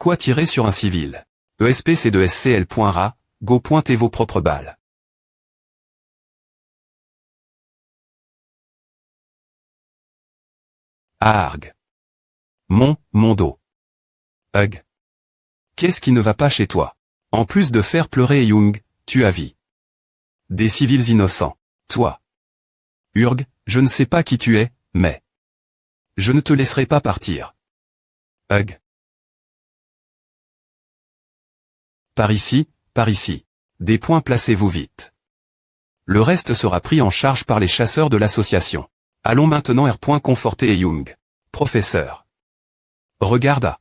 Quoi tirer sur un civil? ESPC2SCL.ra, go pointez vos propres balles. Arg. Mon dos. Hug. Qu'est-ce qui ne va pas chez toi? En plus de faire pleurer Young, tu as vie. Des civils innocents. Toi. Urg, je ne sais pas qui tu es, mais je ne te laisserai pas partir. Hug. Par ici, par ici. Des points, placez-vous vite. Le reste sera pris en charge par les chasseurs de l'association. Allons maintenant conforter et Young. Professeur. Regarde à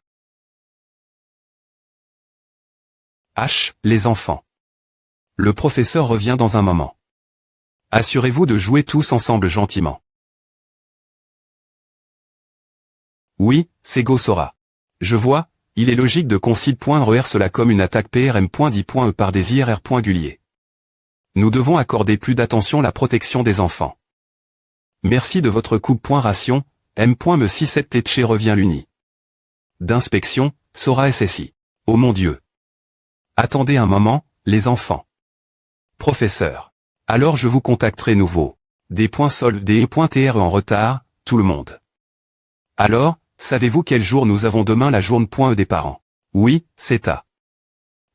H, les enfants. Le professeur revient dans un moment. Assurez-vous de jouer tous ensemble gentiment. Oui, c'est go Sora. Je vois, il est logique de considérer cela comme une attaque PRM.10.E par des IRR.Gulier. Nous devons accorder plus d'attention à la protection des enfants. Merci de votre coupe.ration, M.Me67 revient l'uni. D'inspection, Sora SSI. Oh mon Dieu. Attendez un moment, les enfants. Professeur. Alors je vous contacterai nouveau. Des points soldés et en retard, tout le monde. Alors, savez-vous quel jour nous avons demain la journée des parents? Oui, c'est à.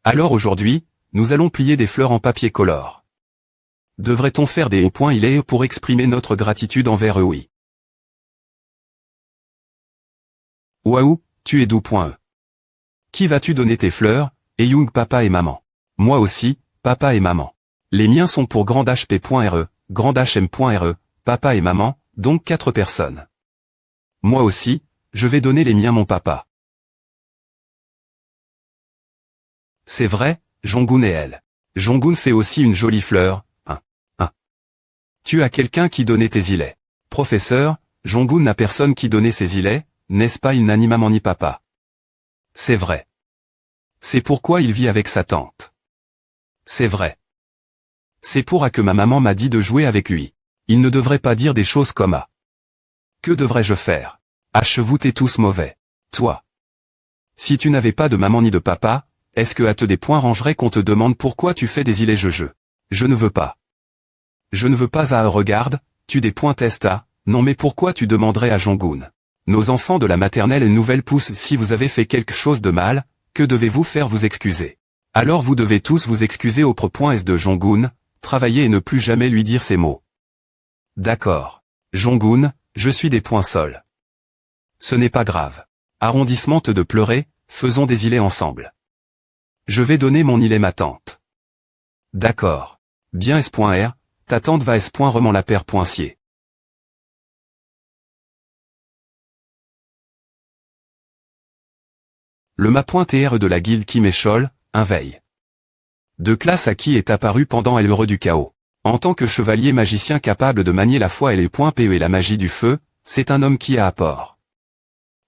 Alors aujourd'hui, nous allons plier des fleurs en papier colore. Devrait-on faire des points pour exprimer notre gratitude envers eux? Oui. Waouh, tu es d'où.E. Qui vas-tu donner tes fleurs? Et Young, papa et maman. Moi aussi, papa et maman. Les miens sont pour grand HP.RE, grand HM.RE, papa et maman, donc 4 personnes. Moi aussi, je vais donner les miens mon papa. C'est vrai, Jong-un et elle. Jong-un fait aussi une jolie fleur, Tu as quelqu'un qui donnait tes îlets. Professeur, Jong-un n'a personne qui donnait ses îlets, n'est-ce pas? Il n'a ni maman ni papa. C'est vrai. C'est pourquoi il vit avec sa tante. C'est vrai. C'est pour que ma maman m'a dit de jouer avec lui. Il ne devrait pas dire des choses comme ah. Que devrais-je faire? Vous t'es tous mauvais. Toi. Si tu n'avais pas de maman ni de papa, est-ce que à te des points rangerait qu'on te demande pourquoi tu fais des îlets Je ne veux pas. Je ne veux pas regarde, tu des points test à, non mais pourquoi tu demanderais à Jong-un? Nos enfants de la maternelle et nouvelle pousse si vous avez fait quelque chose de mal, que devez-vous faire? Vous excuser. Alors vous devez tous vous excuser au S de Jong-un, travailler et ne plus jamais lui dire ces mots. D'accord. Jong-un, je suis des points sol. Ce n'est pas grave. Arrondissement de pleurer, faisons des îlets ensemble. Je vais donner mon îlet ma tante. D'accord. Bien S.R, ta tante va S.Rement la paire.cier. Le ma.TR de la guilde qui m'échole, un veille. De classe à qui est apparu pendant l'heure du chaos. En tant que chevalier magicien capable de manier la foi et les points PE et la magie du feu, c'est un homme qui a apport.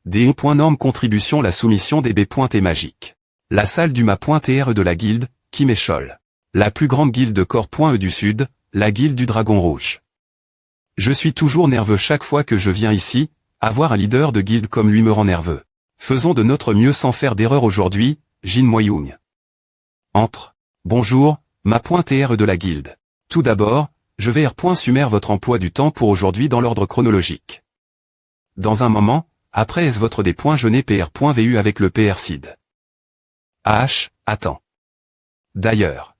Des normes contribution la soumission des B.T magique. La salle du ma.TR de la guilde, qui m'échole. La plus grande guilde de corps.E du sud, la guilde du dragon rouge. Je suis toujours nerveux chaque fois que je viens ici, avoir un leader de guilde comme lui me rend nerveux. Faisons de notre mieux sans faire d'erreur aujourd'hui, Jin Moyoung. Entre. Bonjour, ma.TR de la guilde. Tout d'abord, je vais sumer votre emploi du temps pour aujourd'hui dans l'ordre chronologique. Dans un moment, après est-ce votre des points jeuné PR.VU avec le PR Cid. Attends. D'ailleurs.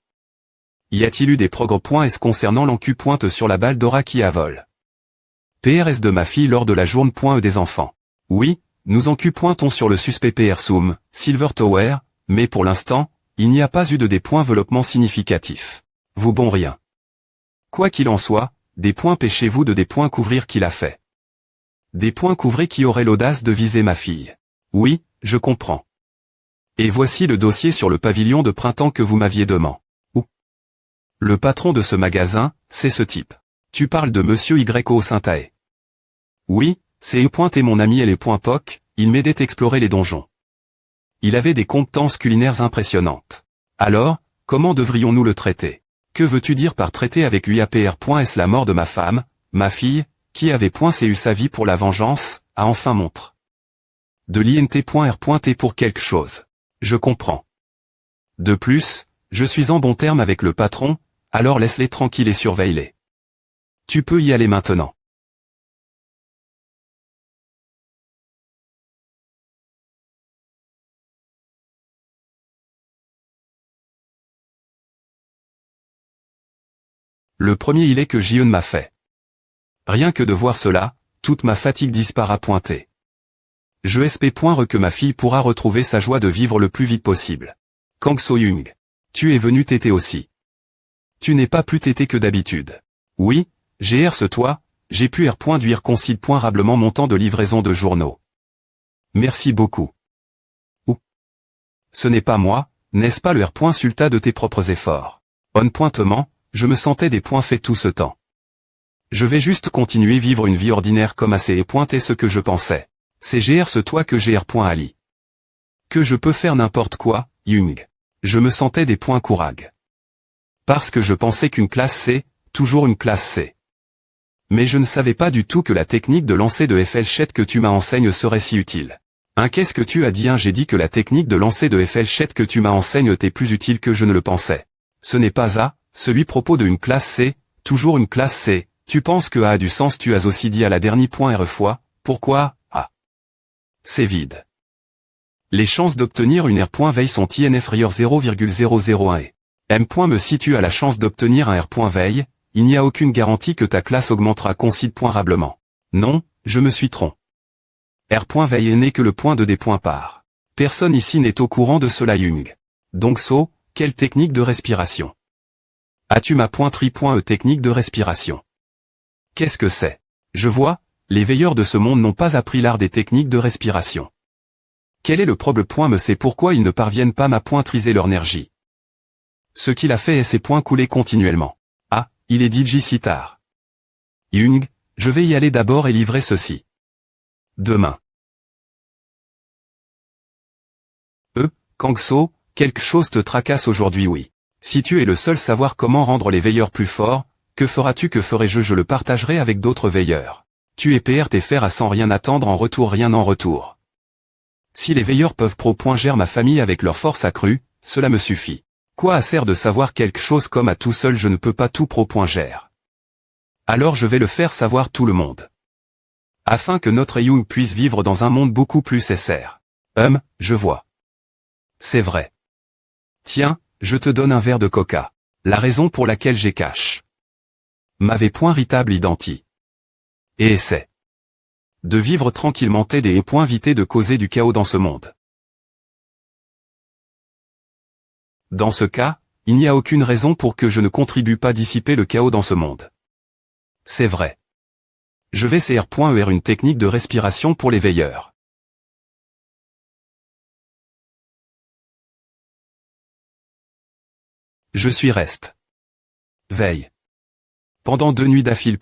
Y a-t-il eu des progrès.S concernant l'encu pointe sur la balle d'Aura qui a vol? PRS de ma fille lors de la journée.E des enfants. Oui, nous encu-pointons sur le suspect PR Soom, Silver Tower, mais pour l'instant, il n'y a pas eu de développement significatif. Vous bon rien. Quoi qu'il en soit, des points pêchez-vous de des points couvrir qu'il a fait. Des points couvrir qui auraient l'audace de viser ma fille. Oui, je comprends. Et voici le dossier sur le pavillon de printemps que vous m'aviez demandé. Où? Le patron de ce magasin, c'est ce type. Tu parles de Monsieur Y.O. Saint-Aé. Oui, c'est et mon ami et les POC, il m'aidait à explorer les donjons. Il avait des compétences culinaires impressionnantes. Alors, comment devrions-nous le traiter? Que veux-tu dire par traiter avec lui APR.S la mort de ma femme, ma fille, qui avait eu sa vie pour la vengeance, a enfin montre. De l'INT.R.T pour quelque chose. Je comprends. De plus, je suis en bon terme avec le patron, alors laisse-les tranquilles et surveille-les. Tu peux y aller maintenant. Le premier il est que Jiun m'a fait. Rien que de voir cela, toute ma fatigue disparaît pointée. Je espère que ma fille pourra retrouver sa joie de vivre le plus vite possible. Kang So-young. Tu es venu téter aussi. Tu n'es pas plus tété que d'habitude. Oui, ce toi, j'ai pu duire considérablement mon temps de livraison de journaux. Merci beaucoup. Ou. Ce n'est pas moi, n'est-ce pas le sulta de tes propres efforts. Pointement, je me sentais des points faits tout ce temps. Je vais juste continuer vivre une vie ordinaire comme assez et pointer ce que je pensais. C'est ce toi que Ali. Que je peux faire n'importe quoi, Young. Je me sentais des points courage. Parce que je pensais qu'une classe C, toujours une classe C. Mais je ne savais pas du tout que la technique de lancer de fléchette que tu m'as enseigne serait si utile. Qu'est-ce que tu as dit? J'ai dit que la technique de lancer de fléchette que tu m'as enseigne était plus utile que je ne le pensais. Ce n'est pas celui propos de une classe C, toujours une classe C. Tu penses que a du sens? Tu as aussi dit à la dernière fois, pourquoi? C'est vide. Les chances d'obtenir une veille sont inférieures 0,001 et M. me situe à la chance d'obtenir un veille, il n'y a aucune garantie que ta classe augmentera considérablement. Non, je me suis trompé. Veille n'est que le point de des points par. Personne ici n'est au courant de cela Young. Donc quelle technique de respiration? As-tu ma technique de respiration? Qu'est-ce que c'est? Je vois, les veilleurs de ce monde n'ont pas appris l'art des techniques de respiration. Quel est le problème? C'est pourquoi ils ne parviennent pas à maîtriser leur énergie. Ce qu'il a fait est ses points couler continuellement. Il est dit si tard. Young, je vais y aller d'abord et livrer ceci. Demain. Kang So, quelque chose te tracasse aujourd'hui oui. Si tu es le seul savoir comment rendre les veilleurs plus forts, que feras-tu? Que ferai-je? Je le partagerai avec d'autres veilleurs. Tu es faire à sans rien attendre en retour, rien en retour. Si les veilleurs peuvent gérer ma famille avec leur force accrue, cela me suffit. Quoi à sert de savoir quelque chose comme à tout seul je ne peux pas tout gérer. Alors je vais le faire savoir tout le monde. Afin que notre Young puisse vivre dans un monde beaucoup plus sincère. Je vois. C'est vrai. Tiens, je te donne un verre de coca. La raison pour laquelle j'ai cache. M'avait irritable identi. Et essaie. De vivre tranquillement t'aider et éviter de causer du chaos dans ce monde. Dans ce cas, il n'y a aucune raison pour que je ne contribue pas à dissiper le chaos dans ce monde. C'est vrai. Je vais une technique de respiration pour les veilleurs. Je suis reste. Veille. Pendant 2 nuits d'affilée.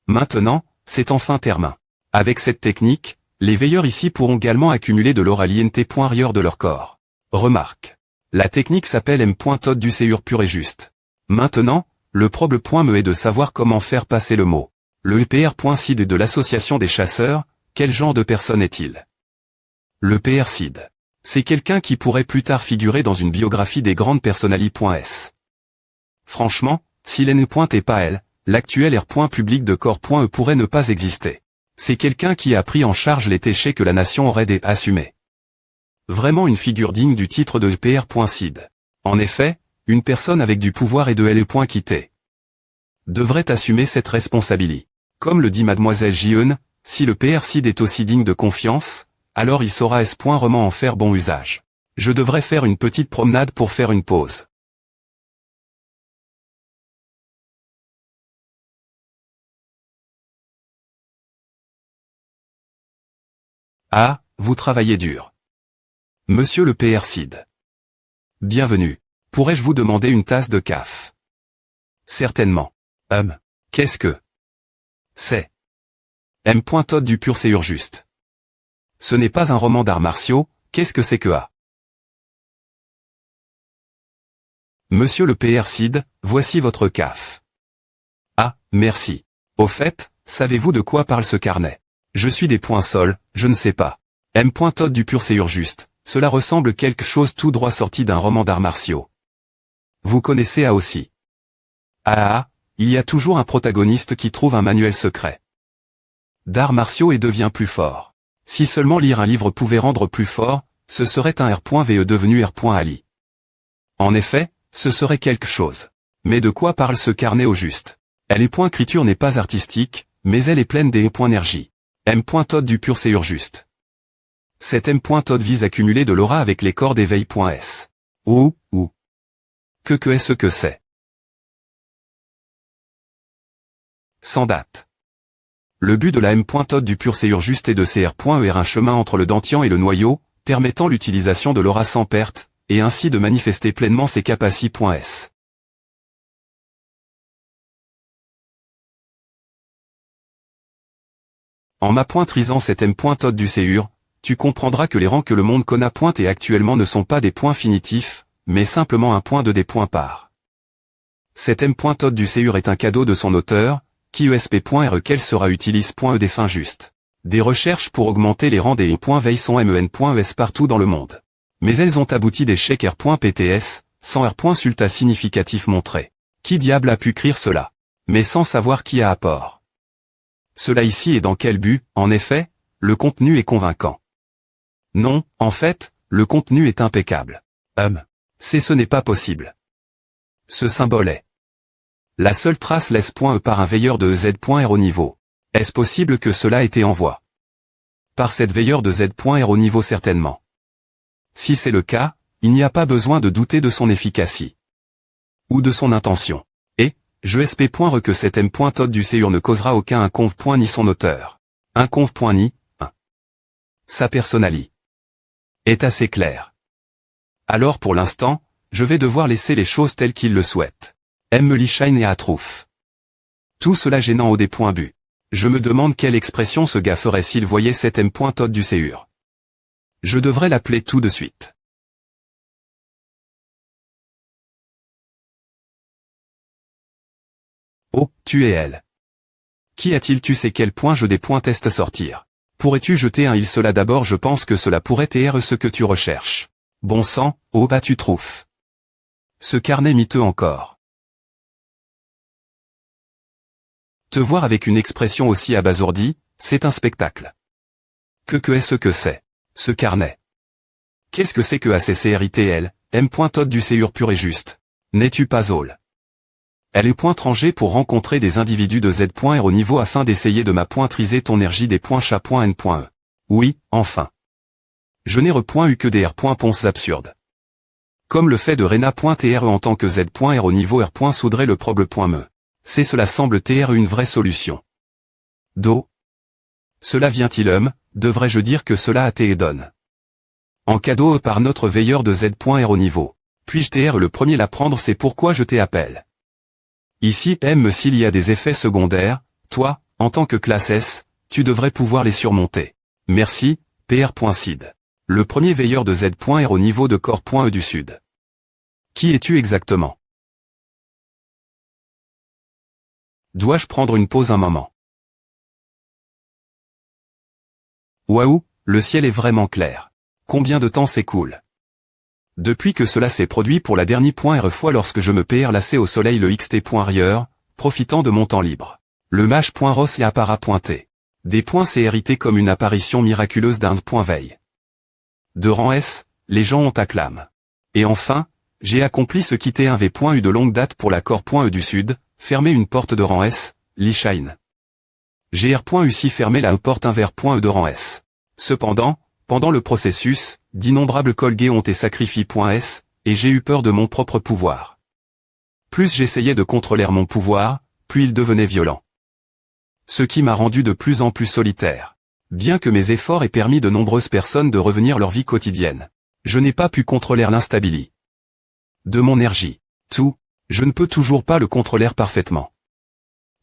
Maintenant, c'est enfin terminé. Avec cette technique, les veilleurs ici pourront également accumuler de l'oralienté arrière de leur corps. Remarque. La technique s'appelle M.Tod du séur pur et juste. Maintenant, le problème est de savoir comment faire passer le mot. Le PR.Cid est de l'association des chasseurs, quel genre de personne est-il? Le PR-Cid. C'est quelqu'un qui pourrait plus tard figurer dans une biographie des grandes personnalités.s. Franchement, s'il n'est pas elle, l'actuel public de corps.e pourrait ne pas exister. C'est quelqu'un qui a pris en charge les péchés que la nation aurait assumés. Vraiment une figure digne du titre de PR.Cid. En effet, une personne avec du pouvoir et de L.Quitté devrait assumer cette responsabilité. Comme le dit mademoiselle Jiun, si le PR-Cid est aussi digne de confiance, alors il saura en faire bon usage. Je devrais faire une petite promenade pour faire une pause. Ah, vous travaillez dur. Monsieur le PR-Cid. Bienvenue. Pourrais-je vous demander une tasse de café? Certainement. Qu'est-ce que c'est? M.Tod du pur séur juste. Ce n'est pas un roman d'arts martiaux, qu'est-ce que c'est que A? Monsieur le PR-Cid, voici votre café. Ah, merci. Au fait, savez-vous de quoi parle ce carnet? Je suis des points sols, je ne sais pas. M.Tod du pur séur juste. Cela ressemble quelque chose tout droit sorti d'un roman d'arts martiaux. Vous connaissez A aussi. Ah, il y a toujours un protagoniste qui trouve un manuel secret d'arts martiaux et devient plus fort. Si seulement lire un livre pouvait rendre plus fort, ce serait un R.VE devenu R.Ali. En effet, ce serait quelque chose. Mais de quoi parle ce carnet au juste? L'écriture n'est pas artistique, mais elle est pleine des énergie. M.Todd du pur c'est juste. Cet M.Todd vise à cumuler de l'aura avec les corps d'éveil.s. Ou. Que est-ce que c'est? Sans date. Le but de la M.Todd du pur c'est juste est de CR.ER un chemin entre le dentian et le noyau, permettant l'utilisation de l'aura sans perte, et ainsi de manifester pleinement ses capacités.s. En m'appointrisant cet M.Todd du CUR, tu comprendras que les rangs que le monde connaît et actuellement ne sont pas des points finitifs, mais simplement un point de des points par. Cet M.Todd du CUR est un cadeau de son auteur, qui ESP.RE quel sera utilise.E des fins justes. Des recherches pour augmenter les rangs des .veille sont MEN.ES partout dans le monde. Mais elles ont abouti d'échecs R.PTS, sans R.Sulta significatif montré. Qui diable a pu écrire cela? Mais sans savoir qui a apport. Cela ici est dans quel but? En effet, le contenu est convaincant. Non, en fait, le contenu est impeccable. Ce n'est pas possible. Ce symbole est la seule trace laisse.E par un veilleur de Z.R au niveau. Est-ce possible que cela ait été en voie? Par cette veilleur de Z.R au niveau certainement. Si c'est le cas, il n'y a pas besoin de douter de son efficacité. Ou de son intention. Et, je SP.RE que cet M.Todd du CUR ne causera aucun inconv. Ni son auteur. Inconv. Ni, sa personnalité est assez clair. Alors pour l'instant, je vais devoir laisser les choses telles qu'il le souhaite. Me shine et Atrouf. Tout cela gênant au des points but. Je me demande quelle expression ce gars ferait s'il voyait cet M.Todd du CUR. Je devrais l'appeler tout de suite. Oh, tu es elle. Qui a-t-il tu sais quel point je des points test sortir? Pourrais-tu jeter un il cela d'abord je pense que cela pourrait être ce que tu recherches. Bon sang, oh bah tu trouves. Ce carnet miteux encore. Te voir avec une expression aussi abasourdie, c'est un spectacle. Que est-ce que c'est? Ce carnet. Qu'est-ce que c'est que ACCRITL, M.Todd du CUR pur et juste? N'es-tu pas all? Elle est pointrangée pour rencontrer des individus de Z.R au niveau afin d'essayer de m'appointriser ton énergie des points chat.n.e. Oui, enfin. Je n'ai eu que des R.ponces absurdes. Comme le fait de Rena.TRE en tant que Z.R au niveau R. Soudrer le proble.me. Cela semble être une vraie solution. Do. Cela vient-il devrais-je dire que cela a été donne. En cadeau par notre veilleur de Z.R au niveau. Puis-je TR le premier la prendre c'est pourquoi je t'appelle. Ici s'il y a des effets secondaires, toi, en tant que classe S, tu devrais pouvoir les surmonter. Merci, PR.SID. Le premier veilleur de Z.R au niveau de corps.E du Sud. Qui es-tu exactement? Dois-je prendre une pause un moment? Waouh, le ciel est vraiment clair. Combien de temps s'écoule? Depuis que cela s'est produit pour la dernière fois lorsque je me lassé au soleil le xt.rieur, profitant de mon temps libre. Le mage.ros et appara.t. Des points CRIT comme une apparition miraculeuse d'un veille. De rang S, les gens ont acclamé. Et enfin, j'ai accompli ce qui était un V.U de longue date pour la corps.E du Sud, fermer une porte de rang S, l'e-shine. GR.UCI fermer la porte inver.E de rang S. Cependant, pendant le processus, d'innombrables colgués ont été sacrifiés.S, et j'ai eu peur de mon propre pouvoir. Plus j'essayais de contrôler mon pouvoir, plus il devenait violent. Ce qui m'a rendu de plus en plus solitaire. Bien que mes efforts aient permis de nombreuses personnes de revenir leur vie quotidienne, je n'ai pas pu contrôler l'instabilité de mon énergie. Tout, je ne peux toujours pas le contrôler parfaitement.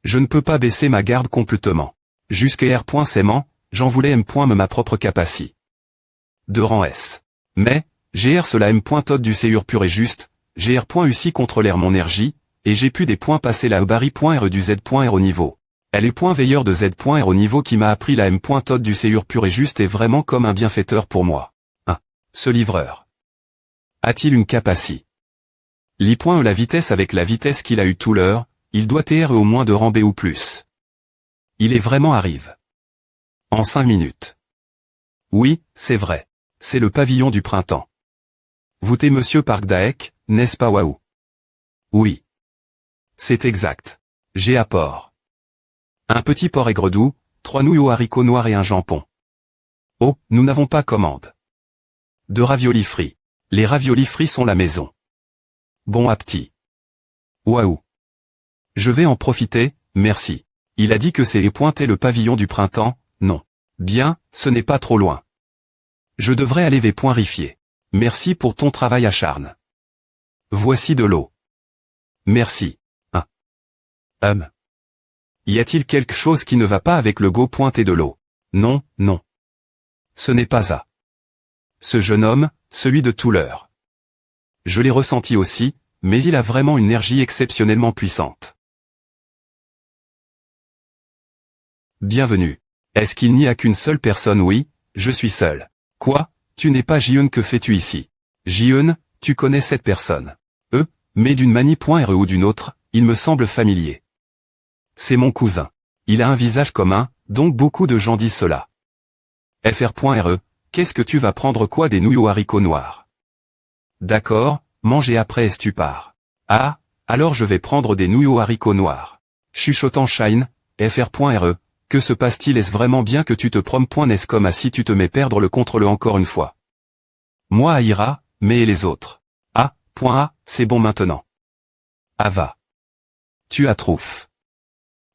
Je ne peux pas baisser ma garde complètement. Jusqu'à R.S'aimant, j'en voulais ma propre capacité. De rang S. Mais, GR cela M.Todd du CUR pur et juste, GR.UCI contrôler mon énergie, et j'ai pu des points passer la Barry.R du Z.R au niveau. Elle est point veilleur de Z.R au niveau qui m'a appris la M.Todd du CUR pur et juste est vraiment comme un bienfaiteur pour moi. Ce livreur a-t-il une capacité? Li.e la vitesse avec la vitesse qu'il a eu tout l'heure, il doit TR au moins de rang B ou plus. Il est vraiment arrive. En 5 minutes. Oui, c'est vrai. C'est le pavillon du printemps. Vous t'es monsieur Park Daek, n'est-ce pas waouh? Oui. C'est exact. J'ai apport. Un petit porc aigre doux, 3 nouilles aux haricots noirs et un jambon. Oh, nous n'avons pas commande. De raviolis frits. Les raviolis frits sont la maison. Bon appétit. Waouh. Je vais en profiter, merci. Il a dit que c'est pointé le pavillon du printemps, non. Bien, ce n'est pas trop loin. Je devrais aller rifier. Merci pour ton travail acharné. Voici de l'eau. Merci. Y a-t-il quelque chose qui ne va pas avec le go pointé de l'eau? Non, non. Ce n'est pas ça. Ce jeune homme, celui de tout l'heure. Je l'ai ressenti aussi, mais il a vraiment une énergie exceptionnellement puissante. Bienvenue. Est-ce qu'il n'y a qu'une seule personne? Oui, je suis seul. Quoi? Tu n'es pas Ji-eun, que fais-tu ici? Ji-eun, tu connais cette personne? Mais d'une manie.re ou d'une autre, il me semble familier. C'est mon cousin. Il a un visage commun, donc beaucoup de gens disent cela. Fr.re, qu'est-ce que tu vas prendre? Quoi? Des nouilles aux haricots noirs. D'accord, manger après et tu pars. Ah, alors je vais prendre des nouilles aux haricots noirs. Chuchotant Shine, Fr.re, que se passe-t-il? Est-ce vraiment bien que tu te promes? N'est-ce comme à si tu te mets perdre le contre-le encore une fois? Moi Aïra, mais et les autres? Ah, c'est bon maintenant. Ah va. Tu as trouvé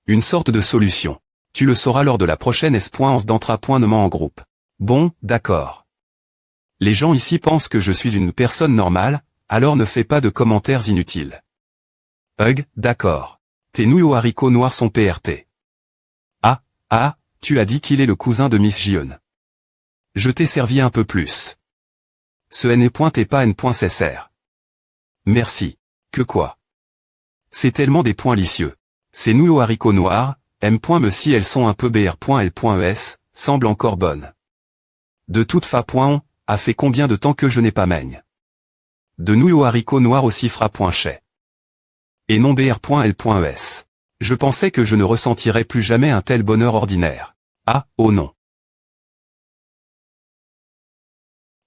une sorte de solution. Tu le sauras lors de la prochaine S.11 d'entra.nement en groupe. Bon, d'accord. Les gens ici pensent que je suis une personne normale, alors ne fais pas de commentaires inutiles. D'accord. Tes nouilles aux haricots noirs sont PRT. Ah, tu as dit qu'il est le cousin de Miss Ji-eun. Je t'ai servi un peu plus. Ce n'est pas n.cr. Merci. Que quoi? C'est tellement des points licieux. Ces nouilles aux haricots noirs, m.me si elles sont un peu br.l.es, semblent encore bonnes. De toute façon, a fait combien de temps que je n'ai pas maigne? De nouilles aux haricots noirs aussi fra.chez. Et non br.l.es. Je pensais que je ne ressentirais plus jamais un tel bonheur ordinaire. Ah, oh non.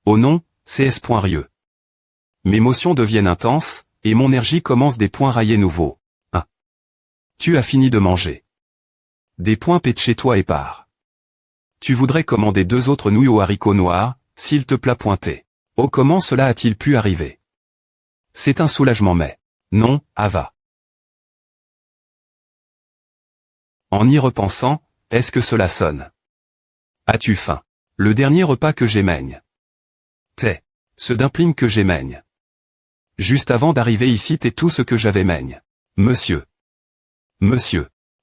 Oh non, c'est s.rieux. Mes émotions deviennent intenses, et mon énergie commence des points raillés nouveaux. Tu as fini de manger. Des points pète chez toi et pars. Tu voudrais commander 2 autres nouilles aux haricots noirs, s'il te plaît pointé. Oh, comment cela a-t-il pu arriver? C'est un soulagement, mais... Non, va. En y repensant, est-ce que cela sonne? As-tu faim? Le dernier repas que j'aimaigne. Ce dumpling que j'aimaigne. Juste avant d'arriver ici, t'es tout ce que j'avais maigne. Monsieur,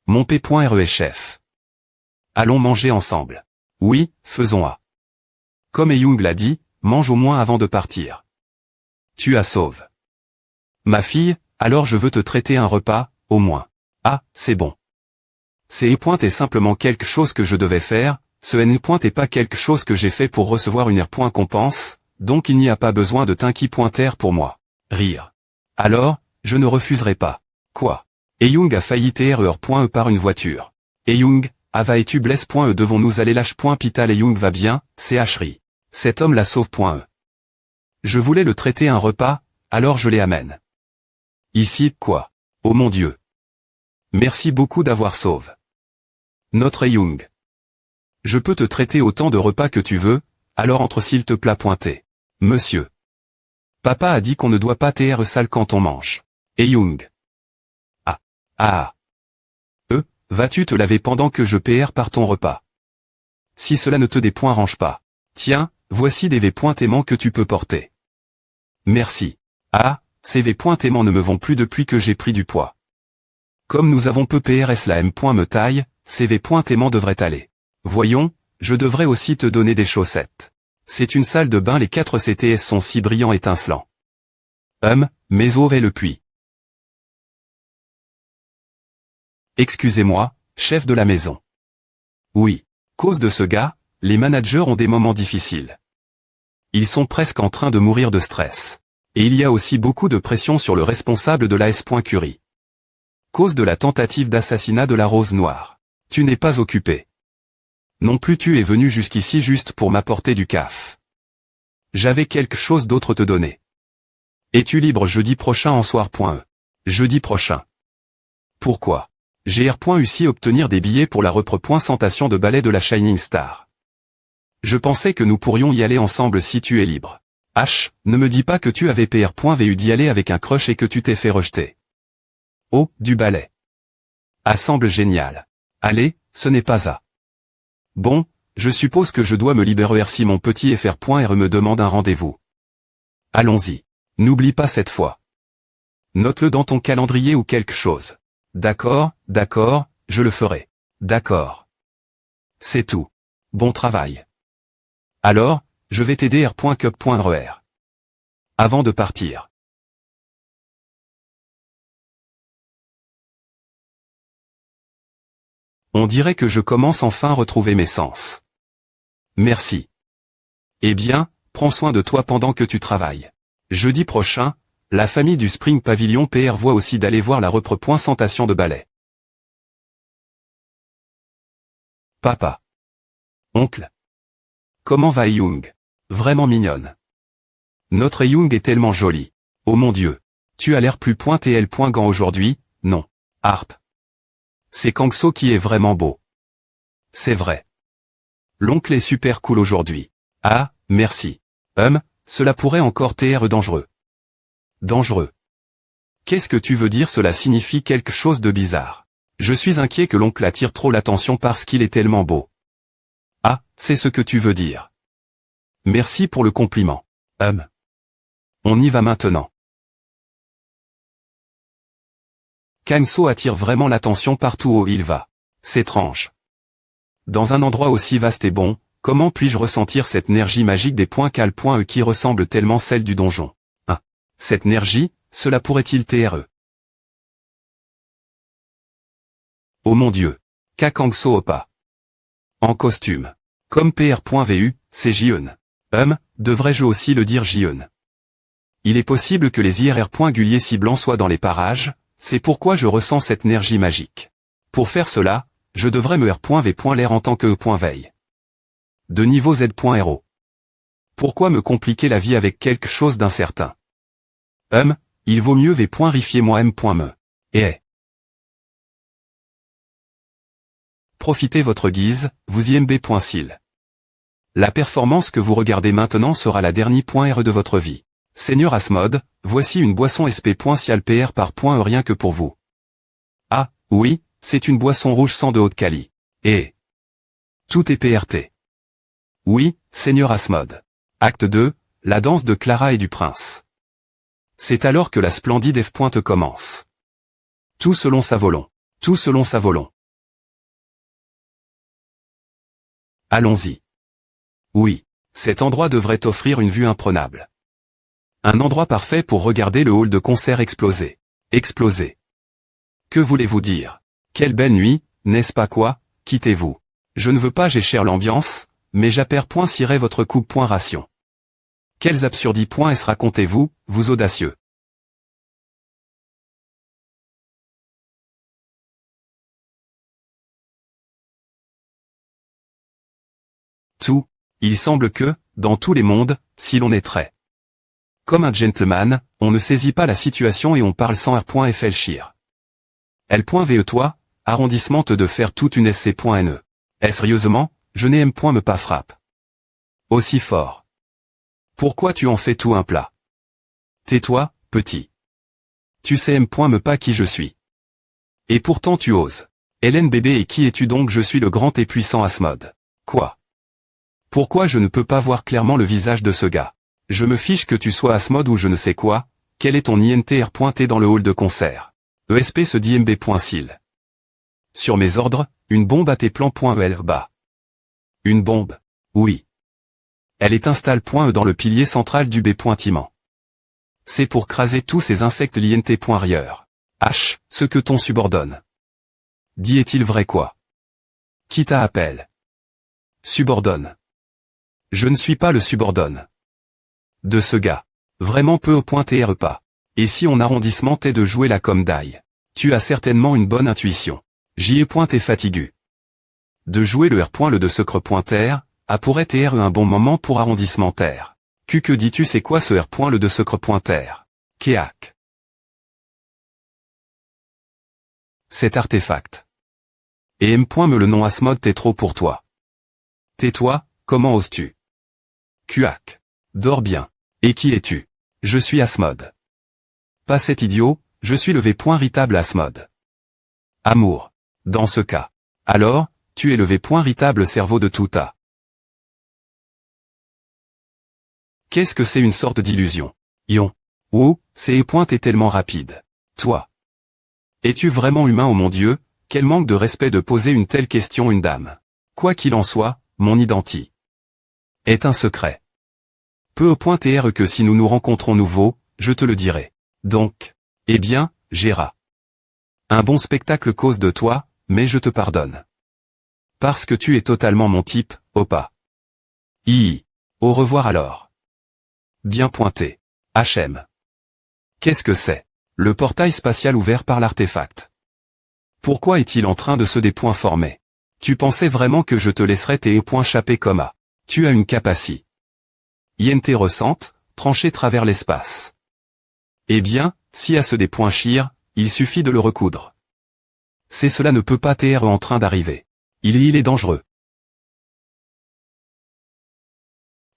mon P.re est chef. Allons manger ensemble. Oui, faisons A. Comme Young l'a dit, mange au moins avant de partir. Tu as sauve. Ma fille, alors je veux te traiter un repas, au moins. Ah, c'est bon. C'est est simplement quelque chose que je devais faire, ce n'est pas quelque chose que j'ai fait pour recevoir une récompense, donc il n'y a pas besoin de t'inquiéter pour moi. Rire. Alors, je ne refuserai pas. Quoi? Young a failli TRE par une voiture. Young, ava et tu blesse.e devons-nous aller lâche.pital Young va bien, c'est ri. Cet homme la sauve.e. Je voulais le traiter un repas, alors je les amène. Ici, quoi? Oh mon Dieu. Merci beaucoup d'avoir sauve. Notre Young. Je peux te traiter autant de repas que tu veux, alors entre s'il te plaît pointé. Monsieur. Papa a dit qu'on ne doit pas TR sale quand on mange. Young. Vas-tu te laver pendant que je PR par ton repas? Si cela ne te dérange pas. Tiens, voici des V.aimants que tu peux porter. Merci. Ces V.aimants ne me vont plus depuis que j'ai pris du poids. Comme nous avons peu PRS la M.me taille, ces V.aimants devraient aller. Voyons, je devrais aussi te donner des chaussettes. C'est une salle de bain, les 4 CTS sont si brillants étincelants. Mais où est le puits? Excusez-moi, chef de la maison. Oui. Cause de ce gars, les managers ont des moments difficiles. Ils sont presque en train de mourir de stress. Et il y a aussi beaucoup de pression sur le responsable de l'AS. Curie. Cause de la tentative d'assassinat de la Rose Noire. Tu n'es pas occupé. Non plus tu es venu jusqu'ici juste pour m'apporter du caf. J'avais quelque chose d'autre te donner. Es-tu libre jeudi prochain en soir.e? Jeudi prochain. Pourquoi? J'ai réussi à obtenir des billets pour la représentation de ballet de la Shining Star. Je pensais que nous pourrions y aller ensemble si tu es libre. H, ne me dis pas que tu avais vu d'y aller avec un crush et que tu t'es fait rejeter. Oh, du ballet. Ah, semble génial. Allez, ce n'est pas à. Bon, je suppose que je dois me libérer si mon petit FR.R me demande un rendez-vous. Allons-y. N'oublie pas cette fois. Note-le dans ton calendrier ou quelque chose. D'accord, je le ferai. D'accord. C'est tout. Bon travail. Alors, je vais t'aider R.Cup.RER. Avant de partir. On dirait que je commence enfin à retrouver mes sens. Merci. Eh bien, prends soin de toi pendant que tu travailles. Jeudi prochain, la famille du Spring Pavilion PR voit aussi d'aller voir la représentation de ballet. Papa. Oncle. Comment va Young? Vraiment mignonne. Notre Young est tellement jolie. Oh mon Dieu. Tu as l'air plus gant aujourd'hui, non. Harp. C'est Kangso qui est vraiment beau. C'est vrai. L'oncle est super cool aujourd'hui. Ah, merci. Cela pourrait encore être dangereux. Dangereux. Qu'est-ce que tu veux dire? Cela signifie quelque chose de bizarre. Je suis inquiet que l'oncle attire trop l'attention parce qu'il est tellement beau. Ah, c'est ce que tu veux dire. Merci pour le compliment. On y va maintenant. Kangso attire vraiment l'attention partout où il va. C'est étrange. Dans un endroit aussi vaste et bon, comment puis-je ressentir cette énergie magique des cal.e qui ressemble tellement celle du donjon? Cette énergie, cela pourrait-il être? Oh mon Dieu. Kangso Opa. En costume. Comme PR.vu, c'est Jiun. Devrais-je aussi le dire Jiun? Il est possible que les IRR.guliers si blancs soient dans les parages, c'est pourquoi je ressens cette énergie magique. Pour faire cela, je devrais me R.V.l'air en tant que E.veille. De niveau Z.ro. Pourquoi me compliquer la vie avec quelque chose d'incertain? Il vaut mieux V.rifier moi M.me. Profitez votre guise, vous IMB.sil. La performance que vous regardez maintenant sera la dernière.R de votre vie. Seigneur Asmod, voici une boisson SP.cial PR par .E rien que pour vous. Ah, oui, c'est une boisson rouge sans de haute quali. Tout est PRT. Oui, Seigneur Asmod. Acte 2, la danse de Clara et du prince. C'est alors que la splendide F. commence. Tout selon sa volonté. Tout selon sa volonté. Allons-y. Oui, cet endroit devrait offrir une vue imprenable. Un endroit parfait pour regarder le hall de concert exploser. Exploser. Que voulez-vous dire? Quelle belle nuit, n'est-ce pas quoi? Quittez-vous. Je ne veux pas gécher l'ambiance, mais j'appère.cirer votre coupe.ration. Quels absurdis.s racontez-vous, vous audacieux? Tout. Il semble que, dans tous les mondes, si l'on est très comme un gentleman, on ne saisit pas la situation et on parle sans R.Fl. L.ve toi, arrondissement de faire toute une SC.ne. Sérieusement, je n'ai me pas frappe. Aussi fort. Pourquoi tu en fais tout un plat? Tais-toi, petit. Tu sais me pas qui je suis. Et pourtant tu oses. Hélène bébé et qui es-tu donc? Je suis le grand et puissant Asmod. Quoi? Pourquoi je ne peux pas voir clairement le visage de ce gars? Je me fiche que tu sois Asmod ou je ne sais quoi, quel est ton INTR pointé dans le hall de concert? ESP se dit MB.sil. Sur mes ordres, une bombe à tes plans.el bas. Une bombe? Oui. Elle est installe.e dans le pilier central du B.Timent. C'est pour craser tous ces insectes l'INT.rieur. H, ce que ton subordonne. Dis est-il vrai quoi? Qui t'appelle? Subordonne. Je ne suis pas le subordonne. De ce gars. Vraiment peu au point TR pas. Et si on arrondissement t'est de jouer la comme d'ail. Tu as certainement une bonne intuition. J'y ai point t'es fatigué. De jouer le R. Le de secre terre, a pourrait TR un bon moment pour arrondissement terre. Que dis-tu c'est quoi ce R. Le de secre terre? Kéak. Cet artefact. Et M. Me le nom Asmode t'es trop pour toi. Tais-toi, comment oses-tu? Kuak. Dors bien. Et qui es-tu? Je suis Asmode. Pas cet idiot, je suis le V.ritable Asmode. Amour. Dans ce cas. Alors, tu es le V.ritable cerveau de tout A. Qu'est-ce que c'est une sorte d'illusion? Ion. Oh, c'est t'es tellement rapide. Toi. Es-tu vraiment humain, oh mon Dieu? Quel manque de respect de poser une telle question à une dame. Quoi qu'il en soit, mon identi est un secret. Peu au point TR que si nous nous rencontrons nouveau, je te le dirai. Donc, eh bien, Gérard. Un bon spectacle cause de toi, mais je te pardonne. Parce que tu es totalement mon type, Opa. Au revoir alors. Bien pointé. HM. Qu'est-ce que c'est? Le portail spatial ouvert par l'artefact. Pourquoi est-il en train de se déformer? Tu pensais vraiment que je te laisserais tes points chapper comme A. Tu as une capacité. INT ressente, trancher travers l'espace. Eh bien, si à ce des points chire, il suffit de le recoudre. C'est cela ne peut pas TR en train d'arriver. Il est dangereux.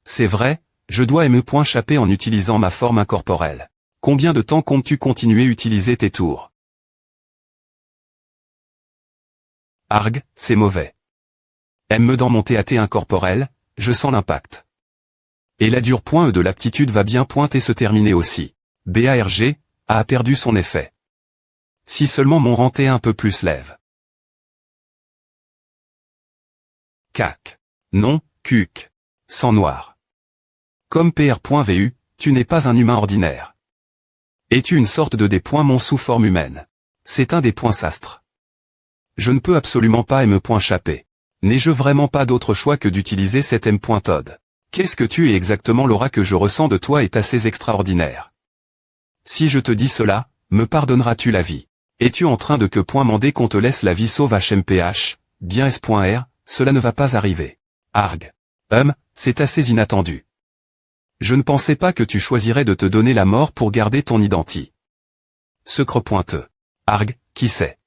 C'est vrai, je dois me point chapper en utilisant ma forme incorporelle. Combien de temps comptes-tu continuer à utiliser tes tours? Arg, c'est mauvais. Me dans mon TAT incorporel, je sens l'impact. Et la dure point de l'aptitude va bien pointer se terminer aussi. BARG, a perdu son effet. Si seulement mon renté un peu plus lève. CAC. Non, CUC. Sang noir. Comme PR.VU, tu n'es pas un humain ordinaire. Es-tu une sorte de des points mon sous forme humaine? C'est un des points sastres. Je ne peux absolument pas me point chapper. N'ai-je vraiment pas d'autre choix que d'utiliser cet M.Todd? Qu'est-ce que tu es exactement? L'aura que je ressens de toi est assez extraordinaire. Si je te dis cela, me pardonneras-tu la vie? Es-tu en train de que point mander qu'on te laisse la vie sauve HMPH? Bien S.R, cela ne va pas arriver. Arg. C'est assez inattendu. Je ne pensais pas que tu choisirais de te donner la mort pour garder ton identité. Secre pointeux. Arg, qui sait?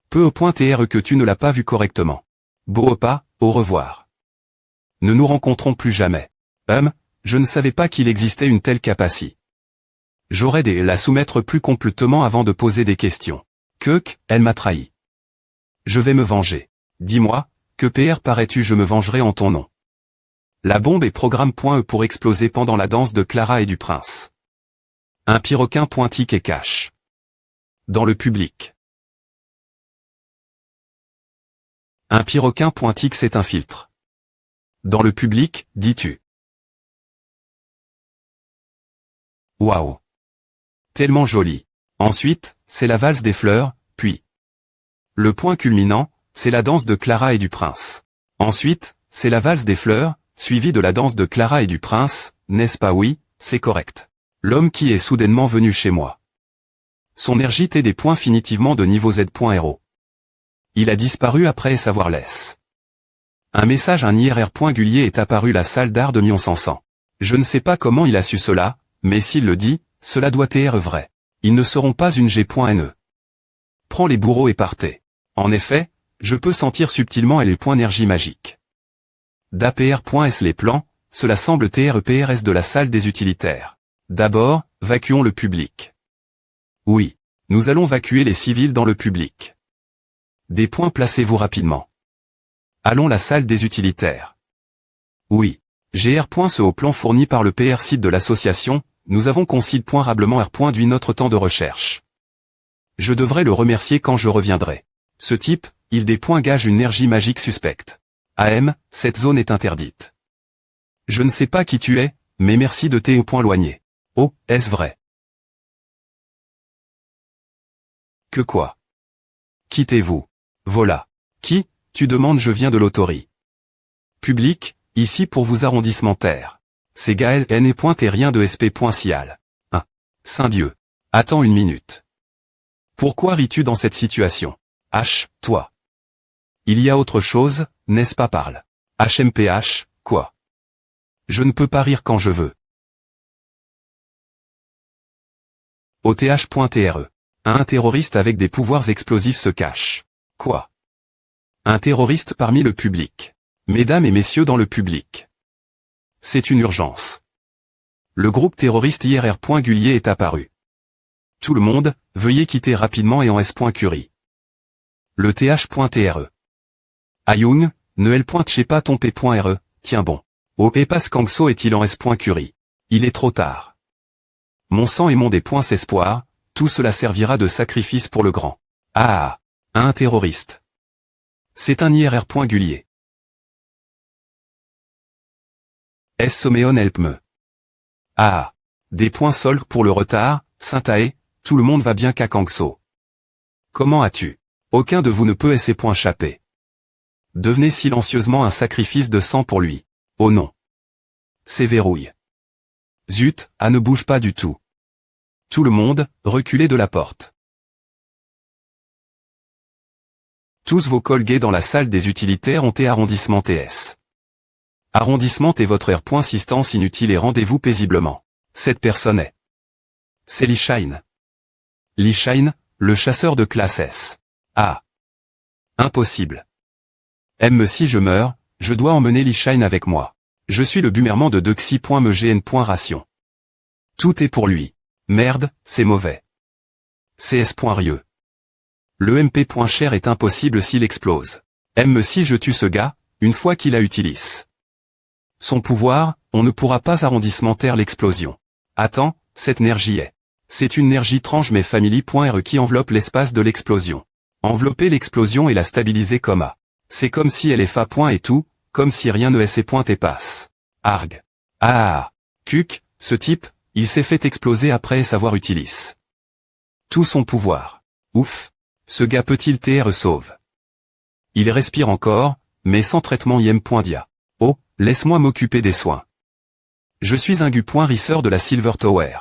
Peu au point TR que tu ne l'as pas vu correctement. Beau pas, au revoir. Ne nous rencontrons plus jamais. Je ne savais pas qu'il existait une telle capacité. J'aurais dû la soumettre plus complètement avant de poser des questions. Elle m'a trahi. Je vais me venger. Dis-moi, que PR parais-tu? Je me vengerai en ton nom. La bombe est programme.E pour exploser pendant la danse de Clara et du prince. Un pyroquin pointique et cache. Dans le public. Un pyroquin pointique c'est un filtre. Dans le public, dis-tu. Waouh. Tellement joli. Ensuite, c'est la valse des fleurs, puis. Le point culminant, c'est la danse de Clara et du prince. Ensuite, c'est la valse des fleurs, suivie de la danse de Clara et du prince, n'est-ce pas? Oui, c'est correct. L'homme qui est soudainement venu chez moi. Son énergie était des points finitivement de niveau Z.RO. Il a disparu après savoir laisse. Un message un IRR.Gullier est apparu la salle d'art de Mion-Sansan. Je ne sais pas comment il a su cela, mais s'il le dit, cela doit être vrai. Ils ne seront pas une G.NE. Prends les bourreaux et partez. En effet, je peux sentir subtilement les points énergie magique. d'APR.S les plans, cela semble TREPRS de la salle des utilitaires. D'abord, vacuons le public. Oui, nous allons vacuer les civils dans le public. Des points placez-vous rapidement. Allons la salle des utilitaires. Oui. GR.ce au plan fourni par le PR site de l'association, nous avons considérablement R.duit notre temps de recherche. Je devrais le remercier quand je reviendrai. Ce type, il des points gage une énergie magique suspecte. AM, cette zone est interdite. Je ne sais pas qui tu es, mais merci de tes points loignés. Oh, est-ce vrai? Que quoi? Quittez-vous. Voilà. Qui? Tu demandes je viens de l'autorité. Public, ici pour vous arrondissement terre. C'est Gaël N et rien de SP.Cial. 1. Saint-Dieu. Attends une minute. Pourquoi ris-tu dans cette situation? H, toi. Il y a autre chose, n'est-ce pas? Parle. HMPH, quoi? Je ne peux pas rire quand je veux. OTH.TRE. Un terroriste avec des pouvoirs explosifs se cache. Quoi? Un terroriste parmi le public. Mesdames et messieurs dans le public. C'est une urgence. Le groupe terroriste IRR.Gullier est apparu. Tout le monde, veuillez quitter rapidement et en S.Curie. Le TH.TRE. Ayung, Noël.Tchepa.Tompe.RE, tiens bon. Oh et Kangso est-il en S.Curie? Il est trop tard. Mon sang et mon espoir, tout cela servira de sacrifice pour le grand. Ah, un terroriste. C'est un IRR.Gullier. S. Soméon help me. Ah, des points soldes pour le retard, Saint-Aé, tout le monde va bien qu'à Kangso. Comment as-tu? Aucun de vous ne peut s'échapper. Devenez silencieusement un sacrifice de sang pour lui. Oh non. C'est verrouille. Zut, ne bouge pas du tout. Tout le monde, reculez de la porte. Tous vos collègues dans la salle des utilitaires ont été arrondissement TS. Arrondissement et votre R.Assistance inutile et rendez-vous paisiblement. Cette personne est. C'est Lee Shine. Lee Shine, le chasseur de classe S. Ah. Impossible. Si je meurs, je dois emmener Lee Shine avec moi. Je suis le bumerman de Dexy.MeGN.Ration. Tout est pour lui. Merde, c'est mauvais. CS.Rieux. Le MP.Cher est impossible s'il explose. Si je tue ce gars, une fois qu'il a utilisé son pouvoir, on ne pourra pas arrondissementaire l'explosion. Attends, cette énergie est. C'est une énergie étrange mais family.re qui enveloppe l'espace de l'explosion. Envelopper l'explosion et la stabiliser comme A. C'est comme si elle est fa. Et tout, comme si rien ne s'est passe. Arg. Ah. Cuc, ce type, il s'est fait exploser après savoir utiliser tout son pouvoir. Ouf. Ce gars peut-il TR sauve? Il respire encore, mais sans traitement IM.Dia. Oh, laisse-moi m'occuper des soins. Je suis un gu.risseur de la Silver Tower.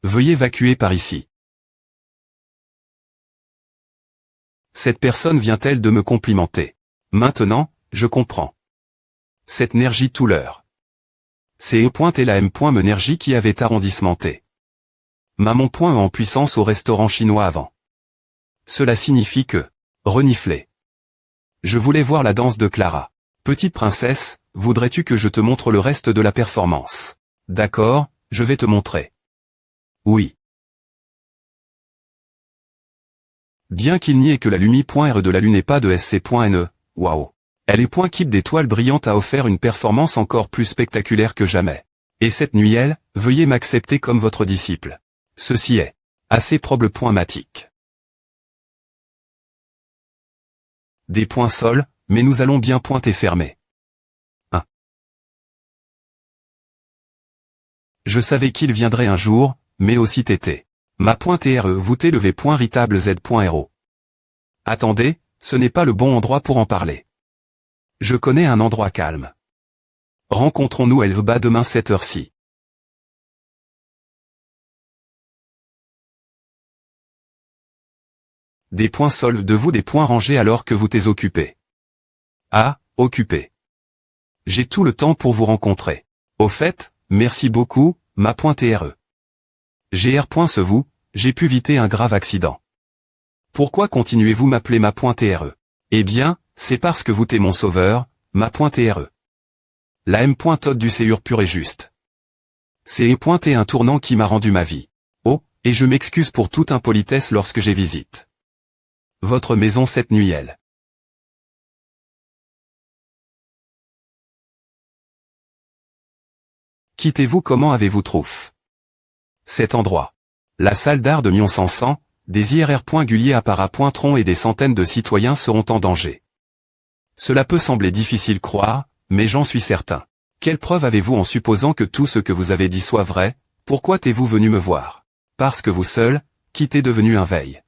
Veuillez évacuer par ici. Cette personne vient-elle de me complimenter? Maintenant, je comprends. Cette énergie tout l'heure. C'est E. et la M. Énergie qui avait arrondissementé. Maman. En puissance au restaurant chinois avant. Cela signifie que, renifler. Je voulais voir la danse de Clara. Petite princesse, voudrais-tu que je te montre le reste de la performance? D'accord, je vais te montrer. Oui. Bien qu'il n'y ait que la Lumi.R de la Lune et pas de SC.NE, waouh. Elle est Keep d'étoiles brillantes a offert une performance encore plus spectaculaire que jamais. Et cette nuit veuillez m'accepter comme votre disciple. Ceci est assez problématique. Des points sols, mais nous allons bien pointer fermé. 1. Je savais qu'il viendrait un jour, mais aussi tété. Ma.TRE vous t'élevé.ritable Z.RO. Attendez, ce n'est pas le bon endroit pour en parler. Je connais un endroit calme. Rencontrons-nous Elveba demain 7h-ci. Des points sols de vous des points rangés alors que vous t'es occupé. Ah, occupé. J'ai tout le temps pour vous rencontrer. Au fait, merci beaucoup, ma.TRE. GR. vous, j'ai pu éviter un grave accident. Pourquoi continuez-vous m'appeler ma.TRE? Eh bien, c'est parce que vous t'es mon sauveur, ma.TRE. La M. Todd du séur pur et juste. C'est E. un tournant qui m'a rendu ma vie. Oh, et je m'excuse pour toute impolitesse lorsque j'ai visite votre maison cette nuit. Quittez-vous comment avez-vous trouvé cet endroit? La salle d'art de Mion-Sansan, des IRR.Gullier à Para.Tron et des centaines de citoyens seront en danger. Cela peut sembler difficile croire, mais j'en suis certain. Quelle preuve avez-vous en supposant que tout ce que vous avez dit soit vrai? Pourquoi êtes-vous venu me voir? Parce que vous seul, qui t'est devenu un veille.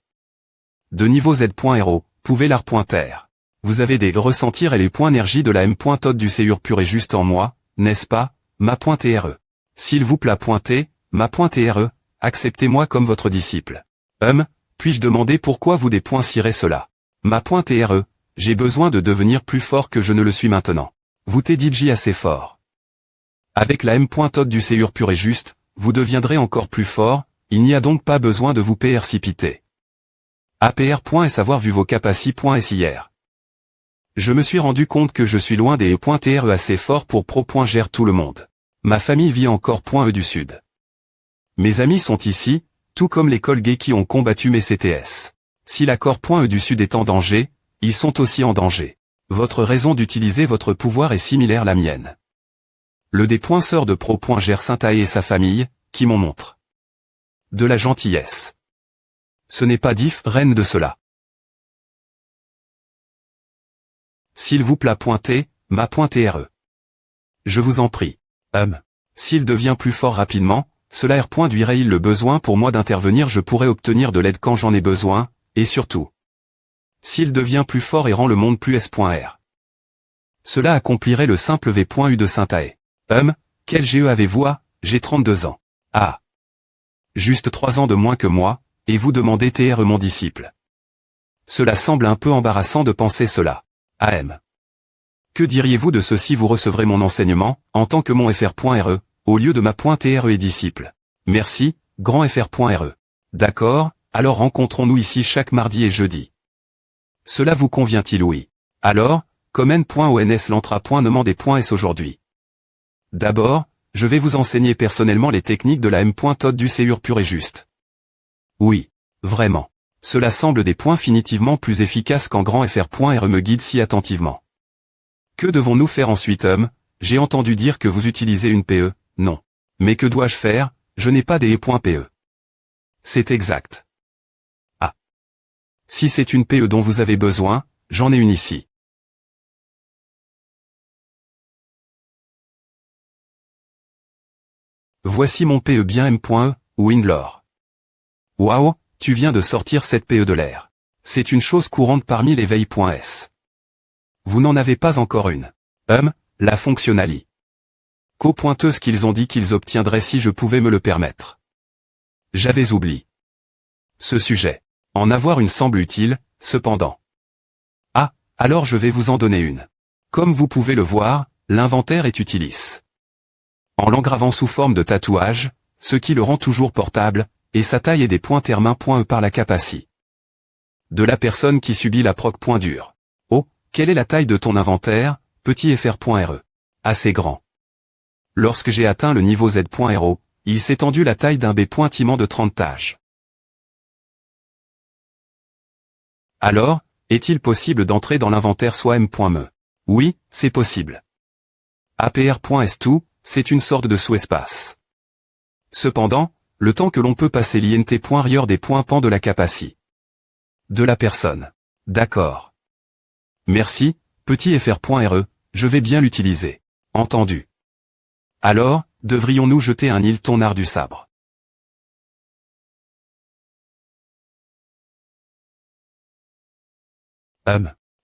De niveau Z.RO, pouvez l'art.ter. Vous avez des ressentir et les points énergie de la M.Todd du Séur pur et juste en moi, n'est-ce pas, ma.re. S'il vous plaît pointer, ma.re, acceptez-moi comme votre disciple. Puis-je demander pourquoi vous cirez cela? Ma.re, j'ai besoin de devenir plus fort que je ne le suis maintenant. Vous t'DJ assez fort. Avec la M.Todd du Séur pur et juste, vous deviendrez encore plus fort, il n'y a donc pas besoin de vous précipiter. APR. Savoir vu vos capacités.SIR. Je me suis rendu compte que je suis loin des E.TRE assez fort pour pro.gère tout le monde. Ma famille vit encore .E du Sud. Mes amis sont ici, tout comme les collègues qui ont combattu mes CTS. Si l'accord .E du Sud est en danger, ils sont aussi en danger. Votre raison d'utiliser votre pouvoir est similaire à la mienne. Le sœur de pro.gère Saint-Aé et sa famille, qui m'en montre. De la gentillesse. Ce n'est pas reine de cela. S'il vous plaît pointez, ma.re. Je vous en prie. S'il devient plus fort rapidement, cela réduirait-il le besoin pour moi d'intervenir, je pourrais obtenir de l'aide quand j'en ai besoin, et surtout. S'il devient plus fort et rend le monde plus S.R. Cela accomplirait le simple V.U de Saint-Aé. Quel GE avez-vous? J'ai 32 ans. Ah. Juste 3 ans de moins que moi, et vous demandez TR mon disciple. Cela semble un peu embarrassant de penser cela. AM. Que diriez-vous de ceci? Vous recevrez mon enseignement, en tant que mon FR.RE, au lieu de ma.TRE et disciple. Merci, grand FR.RE. D'accord, alors rencontrons-nous ici chaque mardi et jeudi. Cela vous convient-il? Oui. Alors, comme N.ONS l'entra.nemandez.s aujourd'hui. D'abord, je vais vous enseigner personnellement les techniques de la M.Todd du Séur pur et juste. Oui, vraiment. Cela semble définitivement plus efficace quand grand FR.RE me guide si attentivement. Que devons-nous faire ensuite? J'ai entendu dire que vous utilisez une PE, non. Mais que dois-je faire? Je n'ai pas des E.PE. C'est exact. Ah. Si c'est une PE dont vous avez besoin, j'en ai une ici. Voici mon PE bien M.E, Windlore. Waouh, tu viens de sortir cette PE de l'air. C'est une chose courante parmi les veilles.S. Vous n'en avez pas encore une. La fonctionnali. Co-pointeuse qu'ils ont dit qu'ils obtiendraient si je pouvais me le permettre. J'avais oublié ce sujet. En avoir une semble utile, cependant. Ah, alors je vais vous en donner une. Comme vous pouvez le voir, l'inventaire est utilice. En l'engravant sous forme de tatouage, ce qui le rend toujours portable, et sa taille est des .E par la capacité de la personne qui subit la proc.dur. Oh, quelle est la taille de ton inventaire, petit FR.RE? Assez grand. Lorsque j'ai atteint le niveau Z.RO, il s'est tendu la taille d'un B.Timent de 30 tâches. Alors, est-il possible d'entrer dans l'inventaire soit M.Me? Oui, c'est possible. APR.S2, c'est une sorte de sous-espace. Cependant, le temps que l'on peut passer l'INT.RIOR des points pan de la capacité de la personne. D'accord. Merci, petit FR.RE, je vais bien l'utiliser. Entendu. Alors, devrions-nous jeter un île ton art du sabre?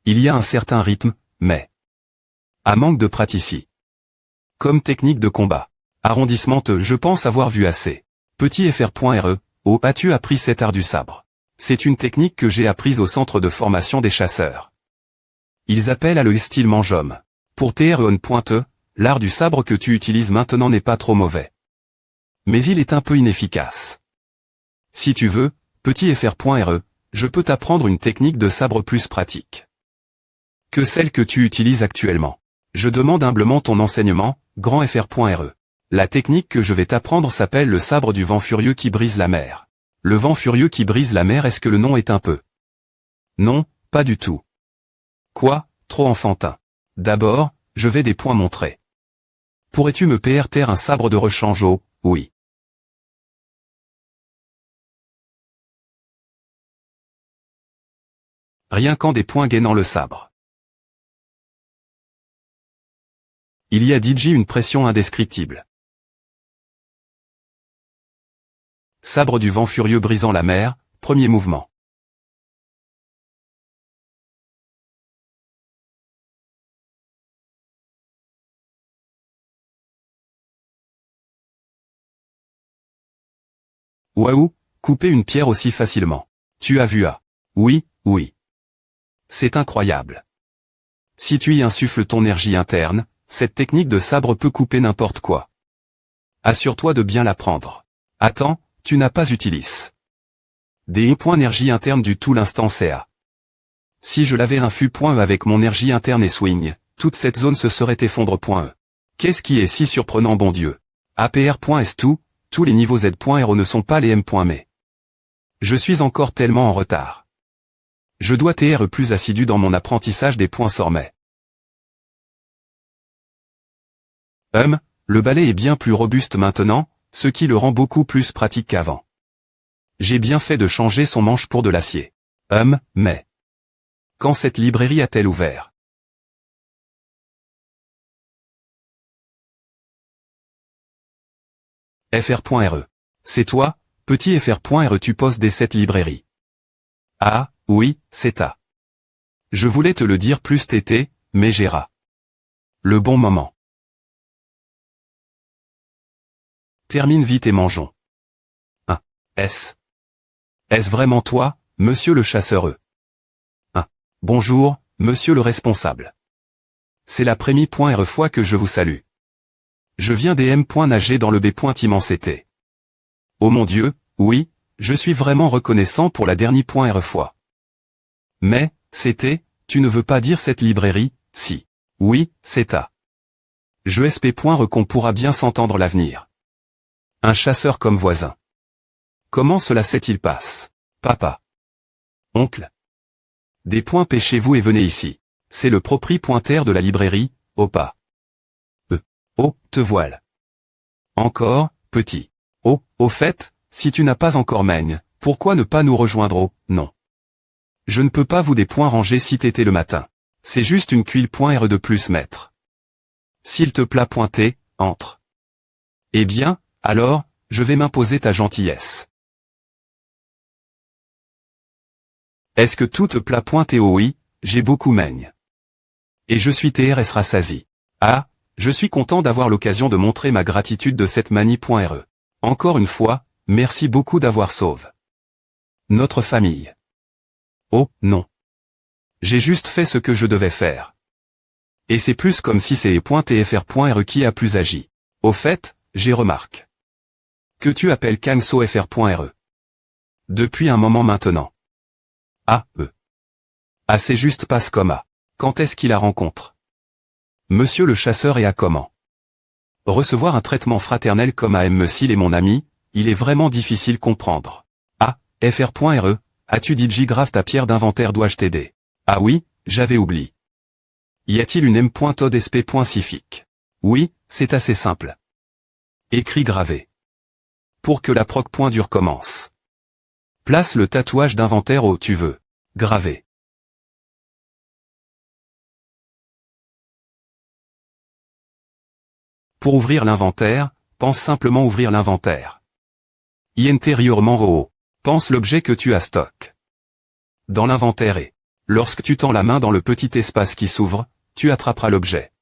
Il y a un certain rythme, mais à manque de praticité. Comme technique de combat. Arrondissement je pense avoir vu assez. Petit FR.RE, oh, as-tu appris cet art du sabre? C'est une technique que j'ai apprise au centre de formation des chasseurs. Ils appellent à le style mangehomme. Pour TRE.E, l'art du sabre que tu utilises maintenant n'est pas trop mauvais. Mais il est un peu inefficace. Si tu veux, petit FR.RE, je peux t'apprendre une technique de sabre plus pratique que celle que tu utilises actuellement. Je demande humblement ton enseignement, grand FR.RE. La technique que je vais t'apprendre s'appelle le sabre du vent furieux qui brise la mer. Le vent furieux qui brise la mer, est-ce que le nom est un peu? Non, pas du tout. Quoi, trop enfantin. D'abord, je vais des points montrer. Pourrais-tu me PRTR un sabre de rechange au? Oui. Rien qu'en des points gainant le sabre. Il y a DJ une pression indescriptible. Sabre du vent furieux brisant la mer, premier mouvement. Waouh, couper une pierre aussi facilement. Tu as vu à. Oui, oui. C'est incroyable. Si tu y insuffles ton énergie interne, cette technique de sabre peut couper n'importe quoi. Assure-toi de bien l'apprendre. Attends, tu n'as pas utilisé. Des points énergie interne du tout l'instant CA. Si je l'avais infus .e avec mon énergie interne et swing, toute cette zone se serait effondre.e. Qu'est-ce qui est si surprenant bon Dieu? APR.S tout, tous les niveaux Z.RO ne sont pas les M. Mais. Je suis encore tellement en retard. Je dois être plus assidu dans mon apprentissage des points sormets. Le balai est bien plus robuste maintenant, ce qui le rend beaucoup plus pratique qu'avant. J'ai bien fait de changer son manche pour de l'acier. Mais. Quand cette librairie a-t-elle ouvert? FR.RE. C'est toi, petit FR.RE tu poses des cette librairie. Ah, oui, c'est ta. Je voulais te le dire plus tété, mais j'ai rat. Le bon moment. Termine vite et mangeons. 1. Est-ce vraiment toi, monsieur le chasseur? 1. Bonjour, monsieur le responsable. C'est la première fois que je vous salue. Je viens des M. nager dans le B. Immensété. Oh mon Dieu, oui, je suis vraiment reconnaissant pour la dernière fois. Mais, c'était, tu ne veux pas dire cette librairie, si. Oui, c'est ta. Je SP. Qu'on pourra bien s'entendre l'avenir. Un chasseur comme voisin. Comment cela s'est-il passe? Papa. Oncle. Des points pêchez-vous et venez ici. C'est le propriétaire de la librairie, Opa. Oh, te voile. Encore, petit. Oh, au fait, si tu n'as pas encore maigne, pourquoi ne pas nous rejoindre? Oh, non. Je ne peux pas vous des points ranger si t'étais le matin. C'est juste une cuile.R de plus maître. S'il te plaît pointer, entre. Eh bien, alors, je vais m'imposer ta gentillesse. Est-ce que tout te plaît pointer? Oh oui, j'ai beaucoup maigne. Et je suis TRS rassasi. Ah, je suis content d'avoir l'occasion de montrer ma gratitude de cette manie.re. Encore une fois, merci beaucoup d'avoir sauvé notre famille. Oh, non. J'ai juste fait ce que je devais faire. Et c'est plus comme si c'est .tfr.re qui a plus agi. Au fait, j'ai remarqué que tu appelles Kangso FR.re. Depuis un moment maintenant. Ah, Ah c'est juste passe comme à. Quand est-ce qu'il la rencontre? Monsieur le chasseur et à comment? Recevoir un traitement fraternel comme à S'il est mon ami, il est vraiment difficile comprendre. Ah, FR.RE, as-tu dit grave ta pierre d'inventaire dois-je t'aider? Ah oui, j'avais oublié. Y a-t-il une M.TODSP.Cifique? Oui, c'est assez simple. Écrit gravé. Pour que la proc.dure commence. Place le tatouage d'inventaire où tu veux. Gravé. Pour ouvrir l'inventaire, pense simplement ouvrir l'inventaire. Intérieurement haut. Pense l'objet que tu as stock. Dans l'inventaire et, lorsque tu tends la main dans le petit espace qui s'ouvre, tu attraperas l'objet.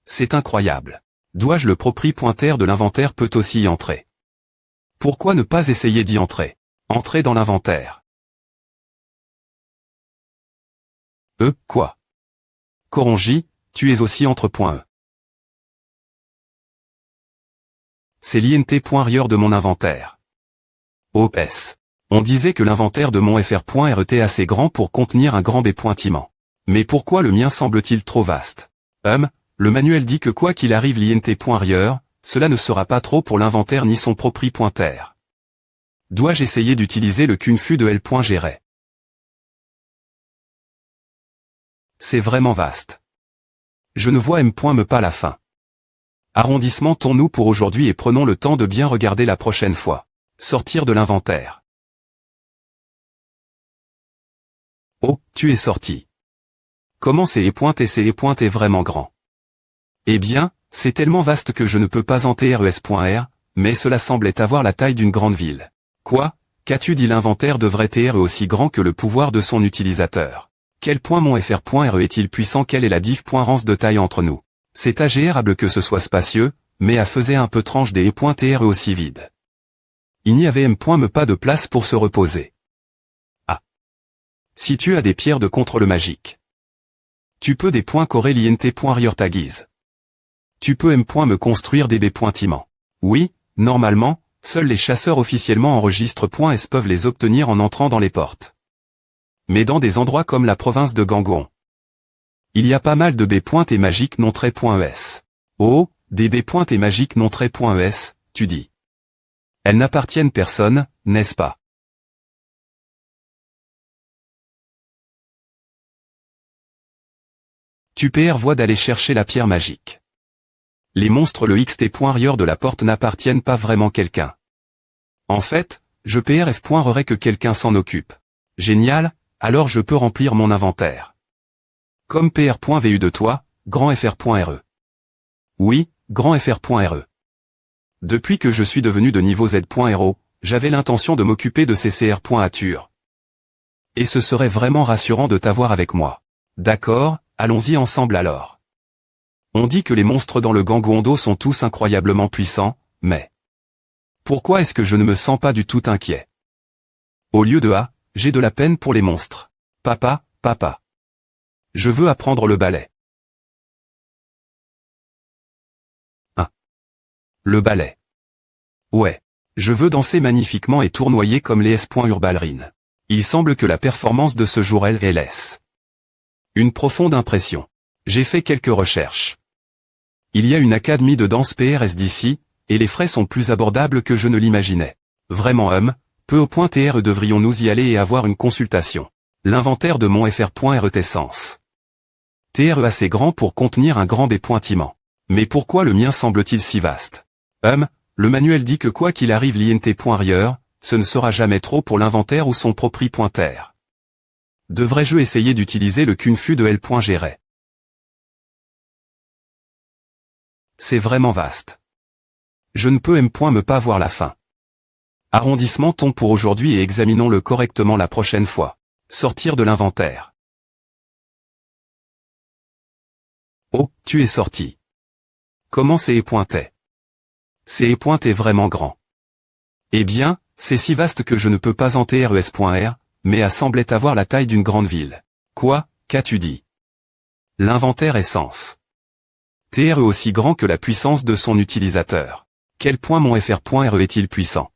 C'est incroyable. Dois-je le propriétaire de l'inventaire peut aussi y entrer. Pourquoi ne pas essayer d'y entrer? Entrer dans l'inventaire. Quoi? Corongi, tu es aussi entre.e. C'est l'int.rieur de mon inventaire. OS. On disait que l'inventaire de mon FR.RE était assez grand pour contenir un grand B.iment. Mais pourquoi le mien semble-t-il trop vaste? Le manuel dit que quoi qu'il arrive l'int.rieur, cela ne sera pas trop pour l'inventaire ni son propriétaire. Dois-je essayer d'utiliser le Kunfu de L.Géret? C'est vraiment vaste. Je ne vois me pas la fin. Arrondissement tournons-nous pour aujourd'hui et prenons le temps de bien regarder la prochaine fois. Sortir de l'inventaire. Oh, tu es sorti. Comment c'est est vraiment grand? Eh bien, c'est tellement vaste que je ne peux pas en TRES.R, mais cela semblait avoir la taille d'une grande ville. Quoi? Qu'as-tu dit? L'inventaire devrait être aussi grand que le pouvoir de son utilisateur. Quel point mon FR.RE est-il puissant? Quelle est la diff.rance de taille entre nous? C'est agréable que ce soit spacieux, mais à faisait un peu tranche des .TRE aussi vide. Il n'y avait même pas de place pour se reposer. Ah. Si tu as des pierres de contrôle magique. Tu peux des points corréliente.rire ta guise. Tu peux me construire des B.timents. Oui, normalement, seuls les chasseurs officiellement enregistrent .s peuvent les obtenir en entrant dans les portes. Mais dans des endroits comme la province de Gangon, il y a pas mal de B. magiques non .es. Oh, des B. magiques non .es, tu dis. Elles n'appartiennent personne, n'est-ce pas? Tu voie d'aller chercher la pierre magique. Les monstres le xt.rire de la porte n'appartiennent pas vraiment quelqu'un. En fait, je rf.rerais que quelqu'un s'en occupe. Génial, alors je peux remplir mon inventaire. Comme pr.vu de toi, grand fr.re. Oui, grand fr.re. Depuis que je suis devenu de niveau z.ro, j'avais l'intention de m'occuper de ces cr.ature. Et ce serait vraiment rassurant de t'avoir avec moi. D'accord, allons-y ensemble alors. On dit que les monstres dans le Gangondo sont tous incroyablement puissants, mais... pourquoi est-ce que je ne me sens pas du tout inquiet? Au lieu de A, j'ai de la peine pour les monstres. Papa, papa. Je veux apprendre le ballet. Le ballet. Ouais. Je veux danser magnifiquement et tournoyer comme les S.urballerines. Il semble que la performance de ce jour elle laisse une profonde impression. J'ai fait quelques recherches. Il y a une académie de danse PRSDC, et les frais sont plus abordables que je ne l'imaginais. Vraiment peu au point TR devrions-nous y aller et avoir une consultation. L'inventaire de mon FR.RETessence. TR assez grand pour contenir un grand B.timent. Mais pourquoi le mien semble-t-il si vaste? Le manuel dit que quoi qu'il arrive l'INT.rire, ce ne sera jamais trop pour l'inventaire ou son propre.ter. Devrais-je essayer d'utiliser le Kunfu de L.Géret? C'est vraiment vaste. Je ne peux me pas voir la fin. Arrondissement ton pour aujourd'hui et examinons-le correctement la prochaine fois. Sortir de l'inventaire. Oh, tu es sorti. Comment c'est épointé? C'est épointé vraiment grand. Eh bien, c'est si vaste que je ne peux pas en TRES.R, mais a semblait avoir la taille d'une grande ville. Quoi, qu'as-tu dit? L'inventaire essence. TRE aussi grand que la puissance de son utilisateur. Quel point mon FR.RE est-il puissant?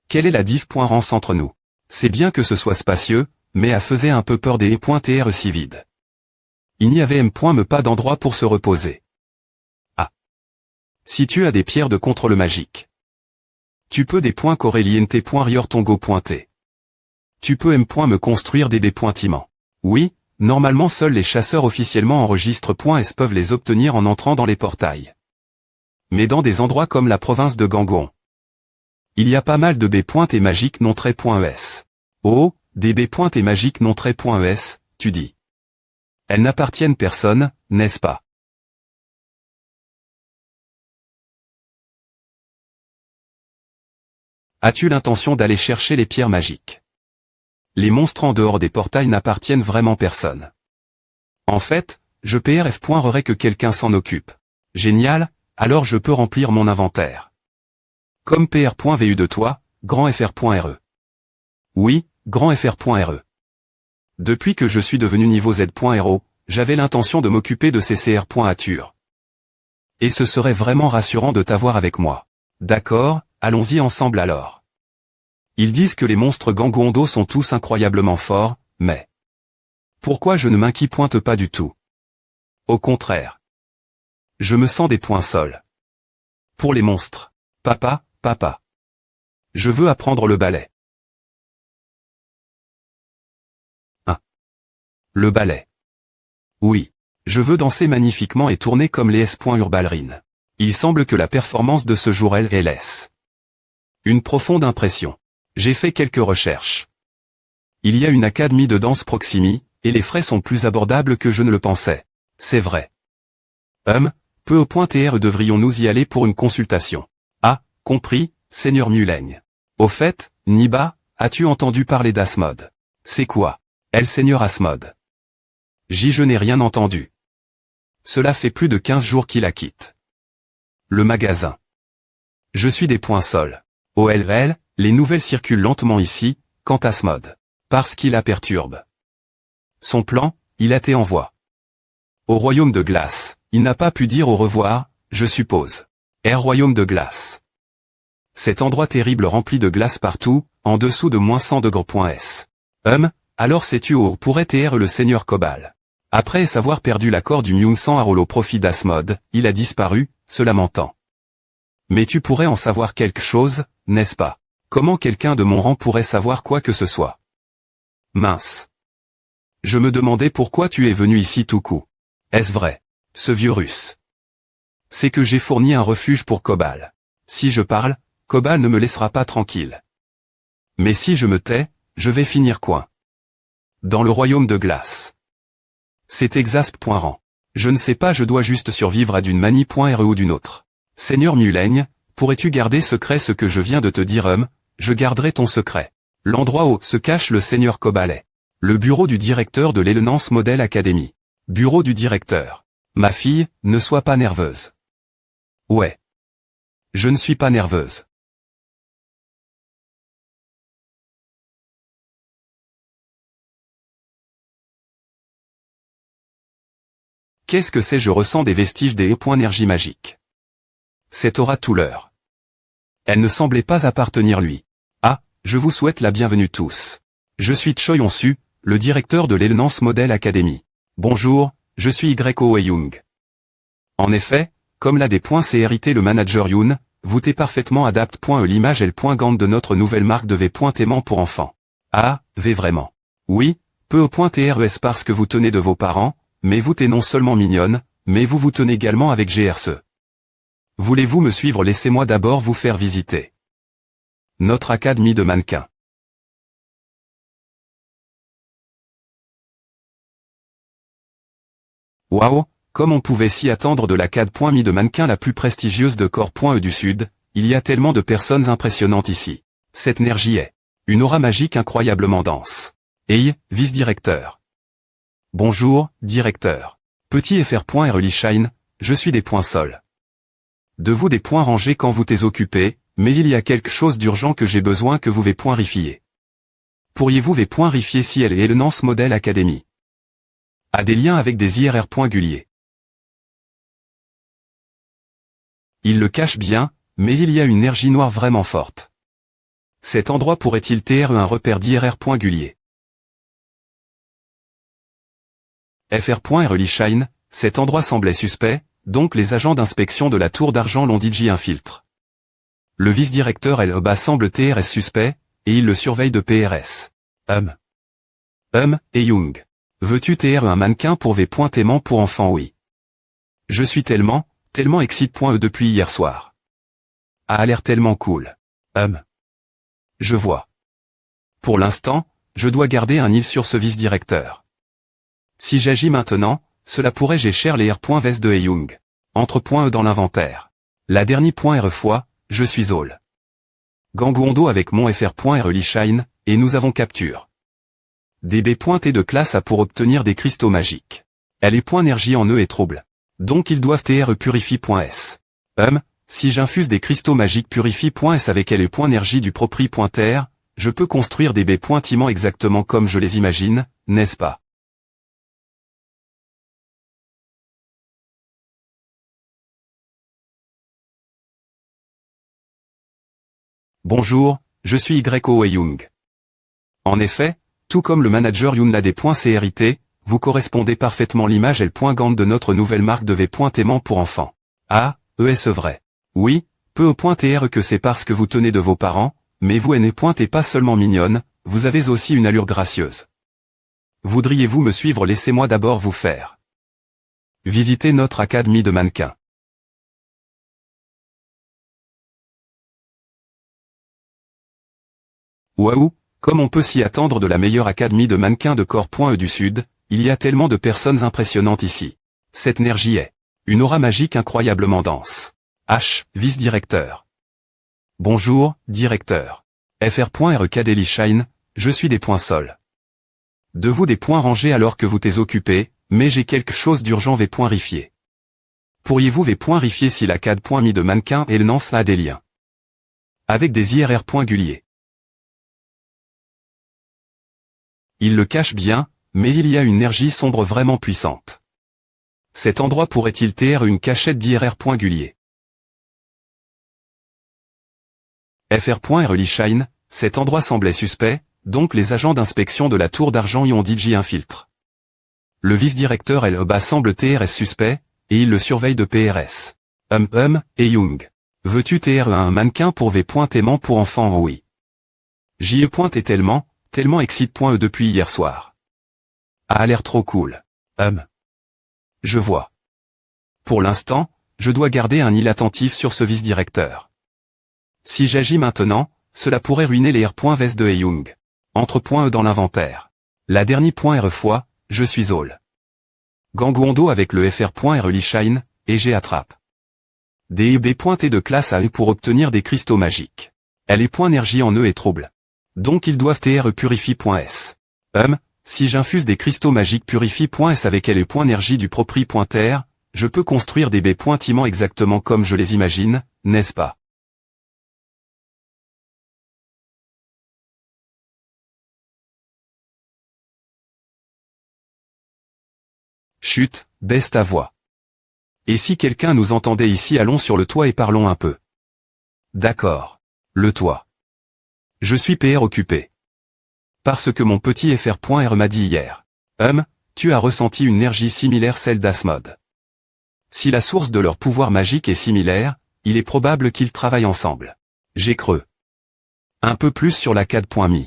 Quelle est la diff.rance entre nous? C'est bien que ce soit spacieux, mais a faisait un peu peur des .TR si vides. Il n'y avait pas d'endroit pour se reposer. Ah. Si tu as des pierres de contrôle magique. Tu peux des points corréliente.rire tongo.t. Tu peux me construire des B.timents. Oui, normalement seuls les chasseurs officiellement enregistrent .s peuvent les obtenir en entrant dans les portails. Mais dans des endroits comme la province de Gangon, il y a pas mal de B. magiques non .es. Oh, des B. magiques non .es, tu dis. Elles n'appartiennent personne, n'est-ce pas? As-tu l'intention d'aller chercher les pierres magiques? Les monstres en dehors des portails n'appartiennent vraiment personne. En fait, je rf.rerais que quelqu'un s'en occupe. Génial, alors je peux remplir mon inventaire. Comme pr.vu de toi, grand fr.re. Oui, grand fr.re. Depuis que je suis devenu niveau z.ro, j'avais l'intention de m'occuper de ces cr.ature. Et ce serait vraiment rassurant de t'avoir avec moi. D'accord, allons-y ensemble alors. Ils disent que les monstres Gangondo sont tous incroyablement forts, mais... pourquoi je ne m'inquiète pas du tout? Au contraire. Je me sens des points sols. Pour les monstres. Papa, papa. Je veux apprendre le ballet. Le ballet. Oui. Je veux danser magnifiquement et tourner comme les S.urballerines. Il semble que la performance de ce jour elle laisse une profonde impression. J'ai fait quelques recherches. Il y a une académie de danse Proximi, et les frais sont plus abordables que je ne le pensais. C'est vrai. Peu au point TR devrions-nous y aller pour une consultation. Ah, compris, Seigneur Mulaigne. Au fait, Niba, as-tu entendu parler d'Asmode? C'est quoi? Elle Seigneur Asmode. Je n'ai rien entendu. Cela fait plus de 15 jours qu'il la quitte. Le magasin. Je suis des points sols. OLL, les nouvelles circulent lentement ici, quant à Smod. Parce qu'il la perturbe. Son plan, il a été envoie. Au royaume de glace, il n'a pas pu dire au revoir, je suppose. Royaume de glace. Cet endroit terrible rempli de glace partout, en dessous de -100°. Alors sais-tu où pourrait être le seigneur Cobal. Après avoir perdu l'accord du Myung sans Harol au profit d'Asmod, il a disparu, se lamentant. Mais tu pourrais en savoir quelque chose, n'est-ce pas? Comment quelqu'un de mon rang pourrait savoir quoi que ce soit? Mince. Je me demandais pourquoi tu es venu ici tout coup. Est-ce vrai? Ce vieux russe. C'est que j'ai fourni un refuge pour Cobal. Si je parle, Cobal ne me laissera pas tranquille. Mais si je me tais, je vais finir coin. Dans le royaume de glace. C'est exaspe.rang. Je ne sais pas, je dois juste survivre à d'une manie.re ou d'une autre. Seigneur Mulaigne, pourrais-tu garder secret ce que je viens de te dire? Je garderai ton secret. L'endroit où se cache le seigneur Cobalet. Le bureau du directeur de l'Elenance Model Academy. Bureau du directeur. Ma fille, ne sois pas nerveuse. Ouais. Je ne suis pas nerveuse. Qu'est-ce que c'est? Je ressens des vestiges des points énergie magique. Cette aura tout l'heure. Elle ne semblait pas appartenir lui. Ah, je vous souhaite la bienvenue tous. Je suis Choi Yong-su, le directeur de l'Elenance Model Academy. Bonjour, je suis Y.O. Young. En effet, comme l'a des points c'est hérité le manager Yoon, vous t'es parfaitement adapte. L'image est le point gante de notre nouvelle marque de V.aimant pour enfants. Ah, V vraiment. Oui, peu au point TRES parce que vous tenez de vos parents, mais vous t'es non seulement mignonne, mais vous tenez également avec GRCE. Voulez-vous me suivre? Laissez-moi d'abord vous faire visiter notre académie de mannequins. Waouh, comme on pouvait s'y attendre de l'académie de mannequins la plus prestigieuse de Corps.E du Sud, il y a tellement de personnes impressionnantes ici. Cette énergie est une aura magique incroyablement dense. Hey, vice-directeur. Bonjour, directeur. Petit FR.RE Shine, je suis des points sols. De vous des points rangés quand vous t'es occupé, mais il y a quelque chose d'urgent que j'ai besoin que vous V.rifiez. Pourriez-vous V.rifier si elle est Elenance Model Academy? A des liens avec des IRR.guliers. Il le cache bien, mais il y a une énergie noire vraiment forte. Cet endroit pourrait-il être un repère d'IRR.gulier? FR.RE Shine, cet endroit semblait suspect, donc les agents d'inspection de la tour d'argent l'ont dit infiltre. Le vice-directeur LEBA semble TRS suspect, et il le surveille de PRS. Et Young. Veux-tu TR un mannequin pour V.aimant pour enfants? Oui. Je suis tellement excite.E depuis hier soir. A l'air tellement cool. Je vois. Pour l'instant, je dois garder un île sur ce vice-directeur. Si j'agis maintenant, cela pourrait j'ai cher les R.Ves de Young. Entre.E dans l'inventaire. La dernière.R fois, je suis all. Ganguondo avec mon FR.RE Shine, et nous avons capture. DB pointé de classe A pour obtenir des cristaux magiques. Elle est énergie en eux et trouble. Donc ils doivent TR purifie.s. Si j'infuse des cristaux magiques purifie.s avec elle et énergie du propri.ter, je peux construire des B.timents exactement comme je les imagine, n'est-ce pas? Bonjour, je suis Y.O. Young. En effet, tout comme le manager Yoon l'a des points CRIT, vous correspondez parfaitement l'image et le point gante de notre nouvelle marque de V.aimant pour enfants. Ah, est-ce vrai? Oui, peu au point TR que c'est parce que vous tenez de vos parents, mais vous n'êtes pas seulement mignonne, vous avez aussi une allure gracieuse. Voudriez-vous me suivre? Laissez-moi d'abord vous faire visiter notre académie de mannequins. Waouh, comme on peut s'y attendre de la meilleure académie de mannequins de Corps.E du Sud, il y a tellement de personnes impressionnantes ici. Cette énergie est une aura magique incroyablement dense. Vice-directeur. Bonjour, directeur. FR.RE Cadeli Shine, je suis des points sols. De vous des points rangés alors que vous t'es occupé, mais j'ai quelque chose d'urgent V.rifier. Pourriez-vous V.rifier si la CAD.mi de mannequin et le Nance a des liens? Avec des IRR.guliers. Il le cache bien, mais il y a une énergie sombre vraiment puissante. Cet endroit pourrait-il TR une cachette d'IRR.guliers? FR.Early Shine, cet endroit semblait suspect, donc les agents d'inspection de la tour d'argent y ont DJ infiltre. Le vice-directeur LEBA semble TRS suspect, et il le surveille de PRS. Et Young. Veux-tu TR un mannequin pour V.aimant pour enfants? Oui. J.E. est tellement excite.e depuis hier soir. A l'air trop cool. Je vois. Pour l'instant, je dois garder un île attentif sur ce vice-directeur. Si j'agis maintenant, cela pourrait ruiner les R.Vs de Young. Entre.e dans l'inventaire. La dernière .R fois, je suis all. Ganguondo avec le FR.Early Shine, et j'ai attrape. DEB.T de classe AE pour obtenir des cristaux magiques. Elle est .énergie en E et trouble. Donc ils doivent TR purify.S. Si j'infuse des cristaux magiques purify.S avec elle et .énergie du propri.TR, je peux construire des B.timents exactement comme je les imagine, n'est-ce pas? Chut, baisse ta voix. Et si quelqu'un nous entendait ici, allons sur le toit et parlons un peu. D'accord. Le toit. Je suis PR occupé. Parce que mon petit FR.R m'a dit hier. Tu as ressenti une énergie similaire celle d'Asmod. Si la source de leur pouvoir magique est similaire, il est probable qu'ils travaillent ensemble. J'ai creux. Un peu plus sur la CAD.me.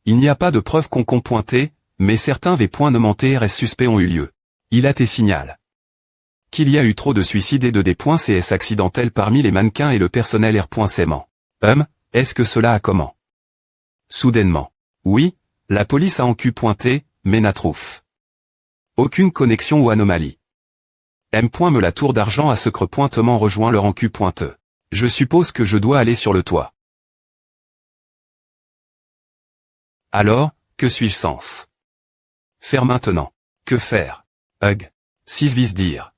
Il n'y a pas de preuves pointées, mais certains V.TRS suspects ont eu lieu. Il a tes signals. Qu'il y a eu trop de suicides et de D.CS accidentels parmi les mannequins et le personnel R.Sément. Est-ce que cela a comment? Soudainement. Oui, la police a en Q.T, mais n'a trouf. Aucune connexion ou anomalie. Me la tour d'argent à secret.ement rejoint leur en Q.E. Je suppose que je dois aller sur le toit. Alors, que suis-je sens? Faire maintenant. Que faire? 6 vis dire.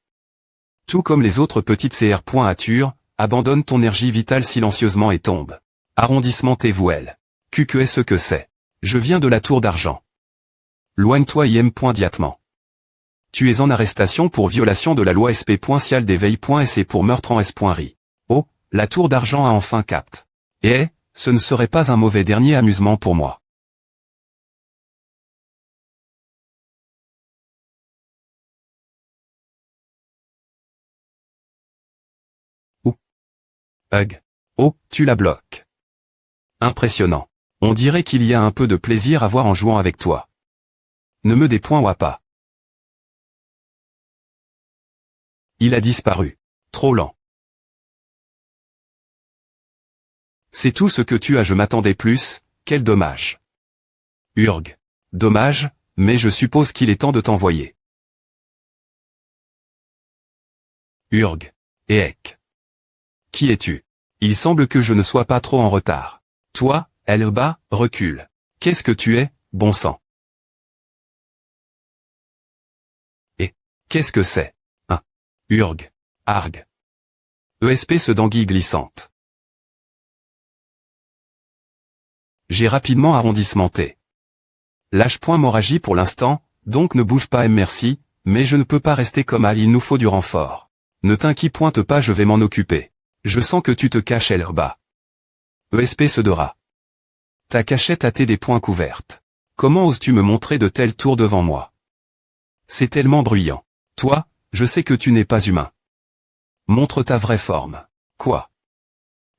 Tout comme les autres petites CR.Ature, abandonne ton énergie vitale silencieusement et tombe. Arrondissement T-Vouel. Que est-ce que c'est? Je viens de la tour d'argent. Loigne-toi IM.Diatement. Tu es en arrestation pour violation de la loi SP.Cial d'éveil.S et pour meurtre en S.Ri. Oh, la tour d'argent a enfin capte. Et, ce ne serait pas un mauvais dernier amusement pour moi. Oh, tu la bloques. Impressionnant. On dirait qu'il y a un peu de plaisir à voir en jouant avec toi. Ne me dépointe pas. Il a disparu. Trop lent. C'est tout ce que tu as, je m'attendais plus, quel dommage. Urg. Dommage, mais je suppose qu'il est temps de t'envoyer. Urg. Ek. Qui es-tu? Il semble que je ne sois pas trop en retard. Toi, LEBA, recule. Qu'est-ce que tu es, bon sang? Et, qu'est-ce que c'est? Urg. Arg. ESP se d'anguille glissante. J'ai rapidement arrondissementé. Lâche.Moragie pour l'instant, donc ne bouge pas merci, mais je ne peux pas rester comme il nous faut du renfort. Ne t'inquiète pas, je vais m'en occuper. Je sens que tu te caches LEBA. ESP se dora. Ta cachette a des points couvertes. Comment oses-tu me montrer de telles tours devant moi? C'est tellement bruyant. Toi, je sais que tu n'es pas humain. Montre ta vraie forme. Quoi?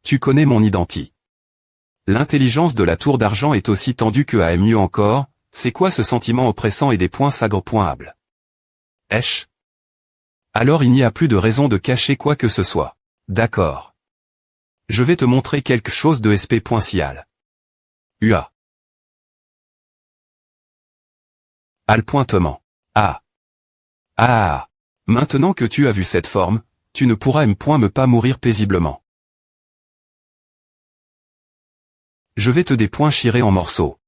Tu connais mon identité. L'intelligence de la tour d'argent est aussi tendue que à mieux encore, c'est quoi ce sentiment oppressant et des points sagre.able? Esh. Alors il n'y a plus de raison de cacher quoi que ce soit. D'accord. Je vais te montrer quelque chose de SP.Cial. UA. Al-pointement. Ah. Ah. Maintenant que tu as vu cette forme, tu ne pourras me pas mourir paisiblement. Je vais te chirer en morceaux.